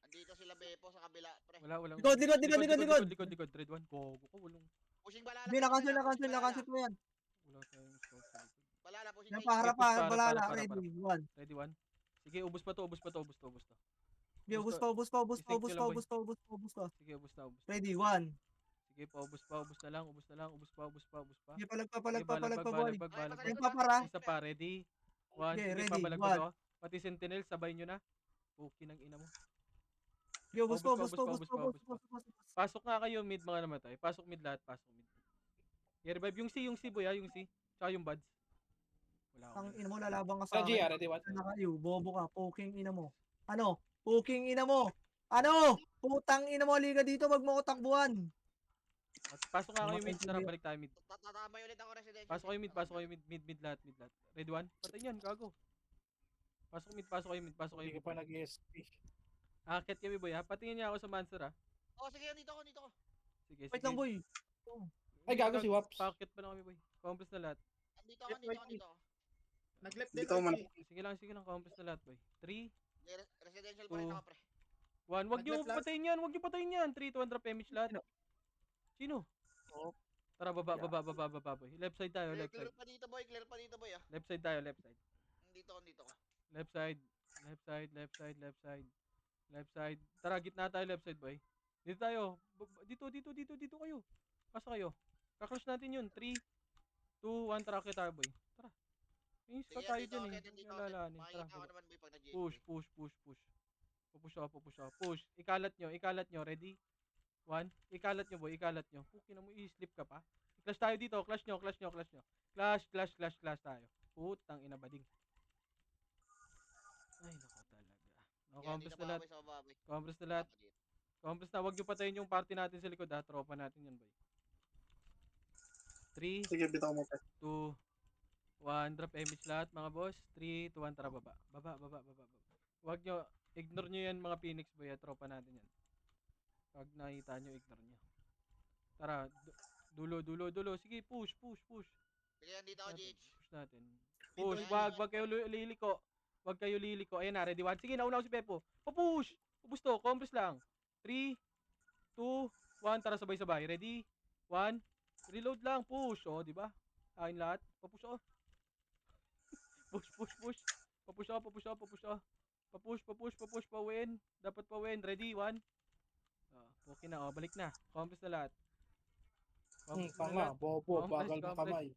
Andito sila Bepo sa kabila, pre. Wala, walang. Likod, likod, likod, likod, likod. Likod. Red 1. Gogo ko, walang. Pushing balala. Hindi, nakasil, nakasil, nakasil mo yan. Wala tayong scout sa likod. Balala, pushing Yan, kayo. paharap push, pa, para, balala. para. Ready, 1. Ready 1. Sige, ubos pa to, ubos pa to, ubos to, ubos to. Sige, ubus pa, ubus pa, ubus pa, ubus pa, ubus pa, ubus pa, ubus pa. Sige, ubos na, ubos. Ready, 1. Sige pa, ubos pa, ubos na lang, ubos na lang, ubos pa, ubos pa, ubos pa. Sige, palag pa, palag Sige, pa, palag pa, boy. balagbag. Yan pa, para. Isa pa, ready? 1, Okay, sige ready, pa, balagbag one. ako. Pati sentinel, sabay nyo na. Puki ng ina mo. Sige, ubus pa, ubus pa, Ubus ubus pa, pa, ubus ubus pa. pa, ubus pa. Pasok nga kayo, mid mga namatay. Pasok mid lahat, pasok mid. I-revive yung C, boy, yung C. Tsaka yung buds. Wala ako. Ang ina mo, lalabang ka Sa sa GR, akin. ready what? Naka-Q, bobo ka, poking ina mo. Ano? Poking ina mo. Ano? Putang ina mo, liga dito, wag mo ko takbuhan. Pasok nga kayo Mga mid, tara kaibigan. balik tayo mid. Tatambay ulit ako residential. Pasok kayo mid, pasok kayo mid lahat, mid lahat. Ready 1? Patay yan, gago. Pasok mid, pasok kayo mid, pasok kayo Hindi mid. ka pa nag-ESP. Akit kami boy ha, patingin niya ako sa monster ha. Oh, sige, dito ako, dito ako. Sige, Wait lang, boy. Ay, gago si Waps. Pakit pa na kami boy. Compress na lahat. Andito ako, andito ako, andito ako. Nag-left din. Dito ako man. OIT. Sige lang, compress na lahat boy. 3, Residential pa rin ako, pre. 1, wag niyo Nag-left last. patayin yan, wag niyo patayin yan. 3, 200 damage lahat. Sino? Oh. Tara, baba boy. Left side tayo, left Clear side. pa dito, boy. Clear pa dito, boy, ah. Left side tayo, left side. Dito ako, dito ako. Left side. Left side, left side, left side. Left side. Tara, gitna tayo, left side boy. Dito tayo. Dito kayo. Pasa kayo. Kakrush natin yun. 3, 2, 1. Tara, kita tayo boy. Tara. Yung Sige, scout tayo dito dyan ako, eh. dito Hindi ako. alalahanin. Tara, Makikita ko baba. naman, boy, pag nag-GSP. Push. Pupush ako. Push. Ikalat nyo. Ready? 1. Ikalat nyo boy, ikalat nyo. Puki na mo, i-slip ka pa. Clash tayo dito. Clash nyo. Clash tayo. Putang ina bading. Ay, nako talaga. Yan, dito Compress na pa, lahat. boy, sa baba, boy. Compress na lahat. Ako dito. Compress na. Huwag nyo patayin yung party natin sa likod ha. Tropa natin yan boy. 3, Sige, bitaw mo pa. 2, 1. Drop image lahat mga boss. 3, 2, 1. Tara baba. Baba. Huwag nyo. Ignore nyo yan mga Phoenix boy ha. Tropa natin yan. Pag nakita nyo, ignore nyo. Tara. Dulo. Sige, push. Sige, yan, dito ako, Natin, GH. push natin. Push. Wag kayo liliko. Wag kayo liliko. Ayan na, ready 1. Sige, nauna ko si Pepo. Push. Ubus to. Compress lang. 3, 2, 1. Tara, sabay-sabay. Ready? 1. Reload lang. Push. O, di ba? Akin lahat. Papush ako. Push. Papush ako. Papush. Pa-win. Dapat pa-win. Ready? 1. Okay na. O, balik na. Compress na lahat. Compress muna lahat. Tama, bobo, Compress, bagal ng compress. kamay.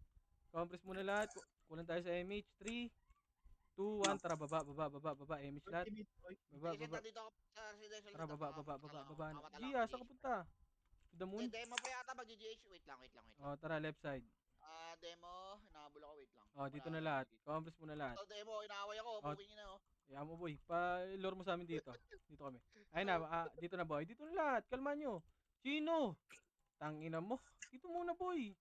Compress muna lahat. Kulang tayo sa MH. 3, 2, 1. Tara, baba. MH lahat. OIT mid. OIT. Baba. Sige, nandito ako sa residential. Tara, dito. baba. Mawawala lang Gia, ako, saan ka GH. punta? To the moon? Demo pa yata mag-GH. Wait lang. Oh, tara, left side. Demo, inahabol ako, wait lang. Oh, dito na lahat. Compress muna lahat. Ito, demo, inaaway ako, Oh. booking na, oh. Kaya mo, boy. Pa-lure mo sa amin dito. Dito kami. Ayun na, dito na, boy. Dito na lahat. Kalma nyo. Chino! Tangina mo. Dito muna, boy.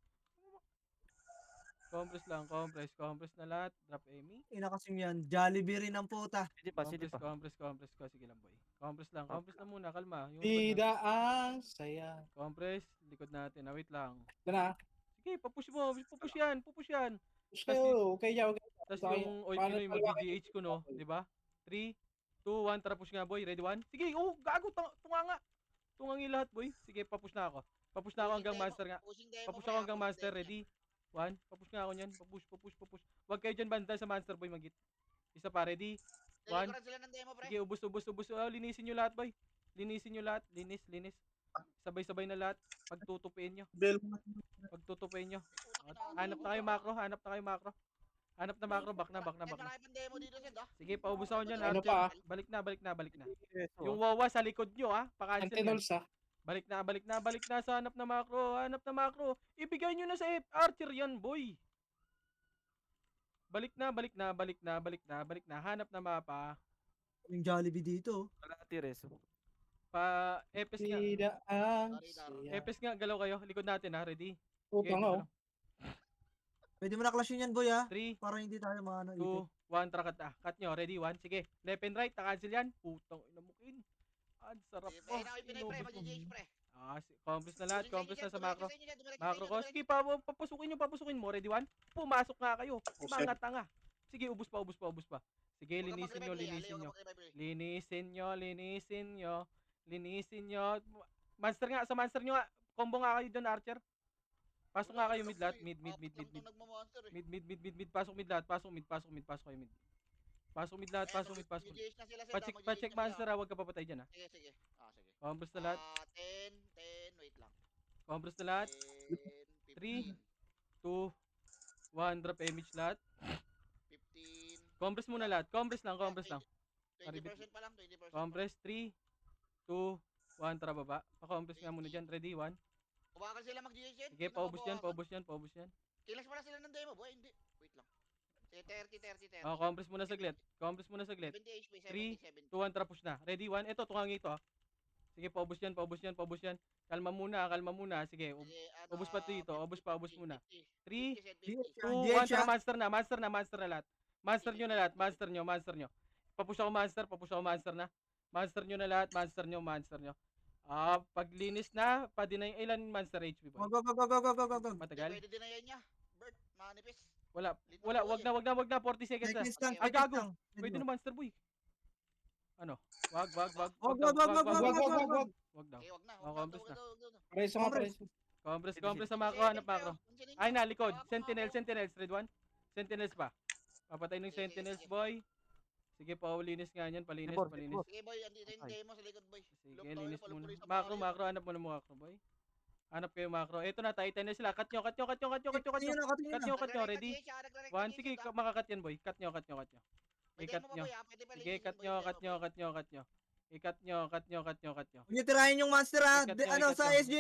Compress lang. Compress na lahat. Drop Amy. Ina kasing yan. Jollibee rin ang puta. Sige pa. Compress ko. Sige lang, boy. Compress lang muna. Kalma. Yung likod Bida ang saya. compress. Likod natin. Wait lang. Ito na. Sige, papush mo. Pupush yan. Push kayo. Okay, yaw. Tapos Tayo. yung oil Paano Pinoy pala- mag-GH ko, no? Di ba? 3, 2, 1. Tara, push nga, boy. Ready, 1? Sige, gago. Tunganga. Tungangin lahat, boy. Sige, papush na ako. Papush na ako hanggang master nga. Pushing demo, Papush pre, ako ah, hanggang pushing master. demo. Ready? 1. Papush nga ako niyan. Papush. Huwag kayo dyan banda sa monster, boy. Magit. Isa pa, ready? 1. Nilikuran sila ng demo, pre. Sige, ubos. Oh, linisin nyo lahat, boy. Linisin nyo lahat. Linis. Sabay-sabay na lahat. Pagtutupiin nyo. Bell mo. Hanap Puta, na kayo macro. Hanap na macro. Back na. Marami pang demo dito, Sed, ah. Sige, paubos ako dyan, Ano Archer. pa, ah? Balik na. Yes, Yung wawa sa likod nyo, ha? Pa-cancel yan. Sentinels ah. Balik na sa hanap na macro. Ibigay nyo na sa Archer yan, boy. Balik na. Hanap na mapa. Yung Jollibee dito. Wala tires. Pa, Epes nga. Sorry. Epes nga, galaw kayo. Likod natin, ha? Ready? Puta Sige, nga oh. galaw. Pwede mo na clash yan, boy, ha? 3, Para hindi tayo maano 2, 1, tara cut. Cut nyo, ready? 1, sige. Left and right, cancel yan. Putang inamukin. Ang sarap Eh, mo. na kayo pinay, pre. Inubos mo. Mag-GH, pre. Compress na lahat, compress na sa macro. Macro Macro ko. Sige, papasukin mo. Ready, 1? Pumasok nga kayo. Mga tanga. Sige, ubos pa. Sige, linisin nyo. Monster nga, sa monster nyo nga. Combo nga kayo doon, Archer. Pasok nga kayo mid lahat. Mid. Mid. Pasok mid lahat. Pasok kayo mid. Pasok mid lahat. Pa-check monster, ha. Huwag ka papatay dyan, ha. Sige. Sige. Compress na lahat. 10, wait lang. Compress na lahat. 10, 3, 15, 2, 1, drop image lahat. 15. Compress muna lahat. Compress lang. 20% pa lang, 20%. Compress. 3, 2, 1, tara baba. Pa-compress nga muna dyan. Ready, 1. Kumakal sila mag-GH yan. Sige, paubos yan. Kilas pala sila ng demo, boy. Hindi. Wait lang. Sige, 30. Oh, compress muna saglit. 70 HP, 3, 70. 2, 1, tara push na. Ready, 1. Ito, tukang ito, ha. Sige, paubos yan. Kalma muna. Sige, Sige, ubos pa dito. Ubos muna. 3, 50. 2, 1, tara monster na lahat. Monster nyo. Papush ako monster na. Monster nyo na lahat. Paglinis na, pa-deny ilan monster HP, boy? Go. Matagal? Pwede din na yan niya. Bert, manipis. Wag na, 40 seconds na. Seconds lang. Ah, gago. lang. Pwede na monster, boy. Ano? Wag Wag. daw. Okay, wag na. Oh, compress na. Pareso nga, Compress. pareso. Compress sa macro, hanap macro. Ay na, likod. Sentinels, red one. Sentinels pa. Papatay ng sentinels, boy. Sige, paulinis nga yan, palinis. Sige, boy, andito yung demo sa likod, boy. Sige, linis muna. Macro, hanap mo na macro, boy. Hanap kayo macro. Eto na, Titan na sila. Cut nyo. Ready? 1, sige, makakat yan, boy. Cut nyo. I-cut nyo. Sige, cut nyo. I-cut nyo. Huwag niyo tirahin yung monster, ha? Sa SG,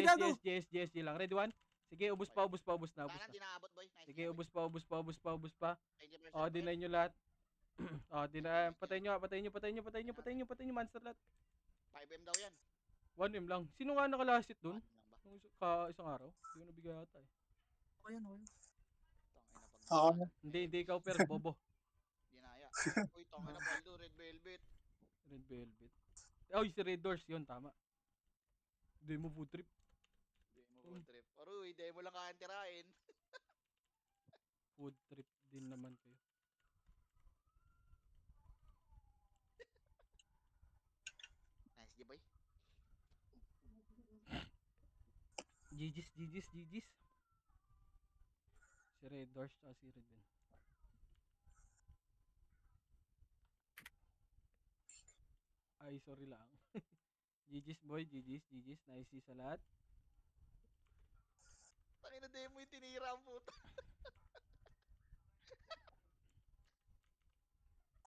gago. SG lang. Ready, 1? Sige, ubos na. Sana dinaabot, boy. Nice. Sige, ubos pa. 20%, O, boy. deny nyo lahat. Patay nyo, monster lahat. 5M daw yan. 1M lang. Sino nga nakalasit dun? 1M lang ba? Nung isang araw? Hindi ko nabigay ata eh. Ayan. Tangina pag Ako. Hindi ikaw pero bobo. dinaya. Uy, tangina Baldo, Red Velvet. Red Velvet. Oy, si Red Doors, yun, tama. Demo food trip. Demo food trip. Aroy, demo lang kaantirain. Food trip din naman kayo. Nice, di boy. GG's. Si Red Doors, si Red din. Ay, sorry lang. GG's boy, GG's. Nice sa lahat. Tangina demo yung tinira ang puta.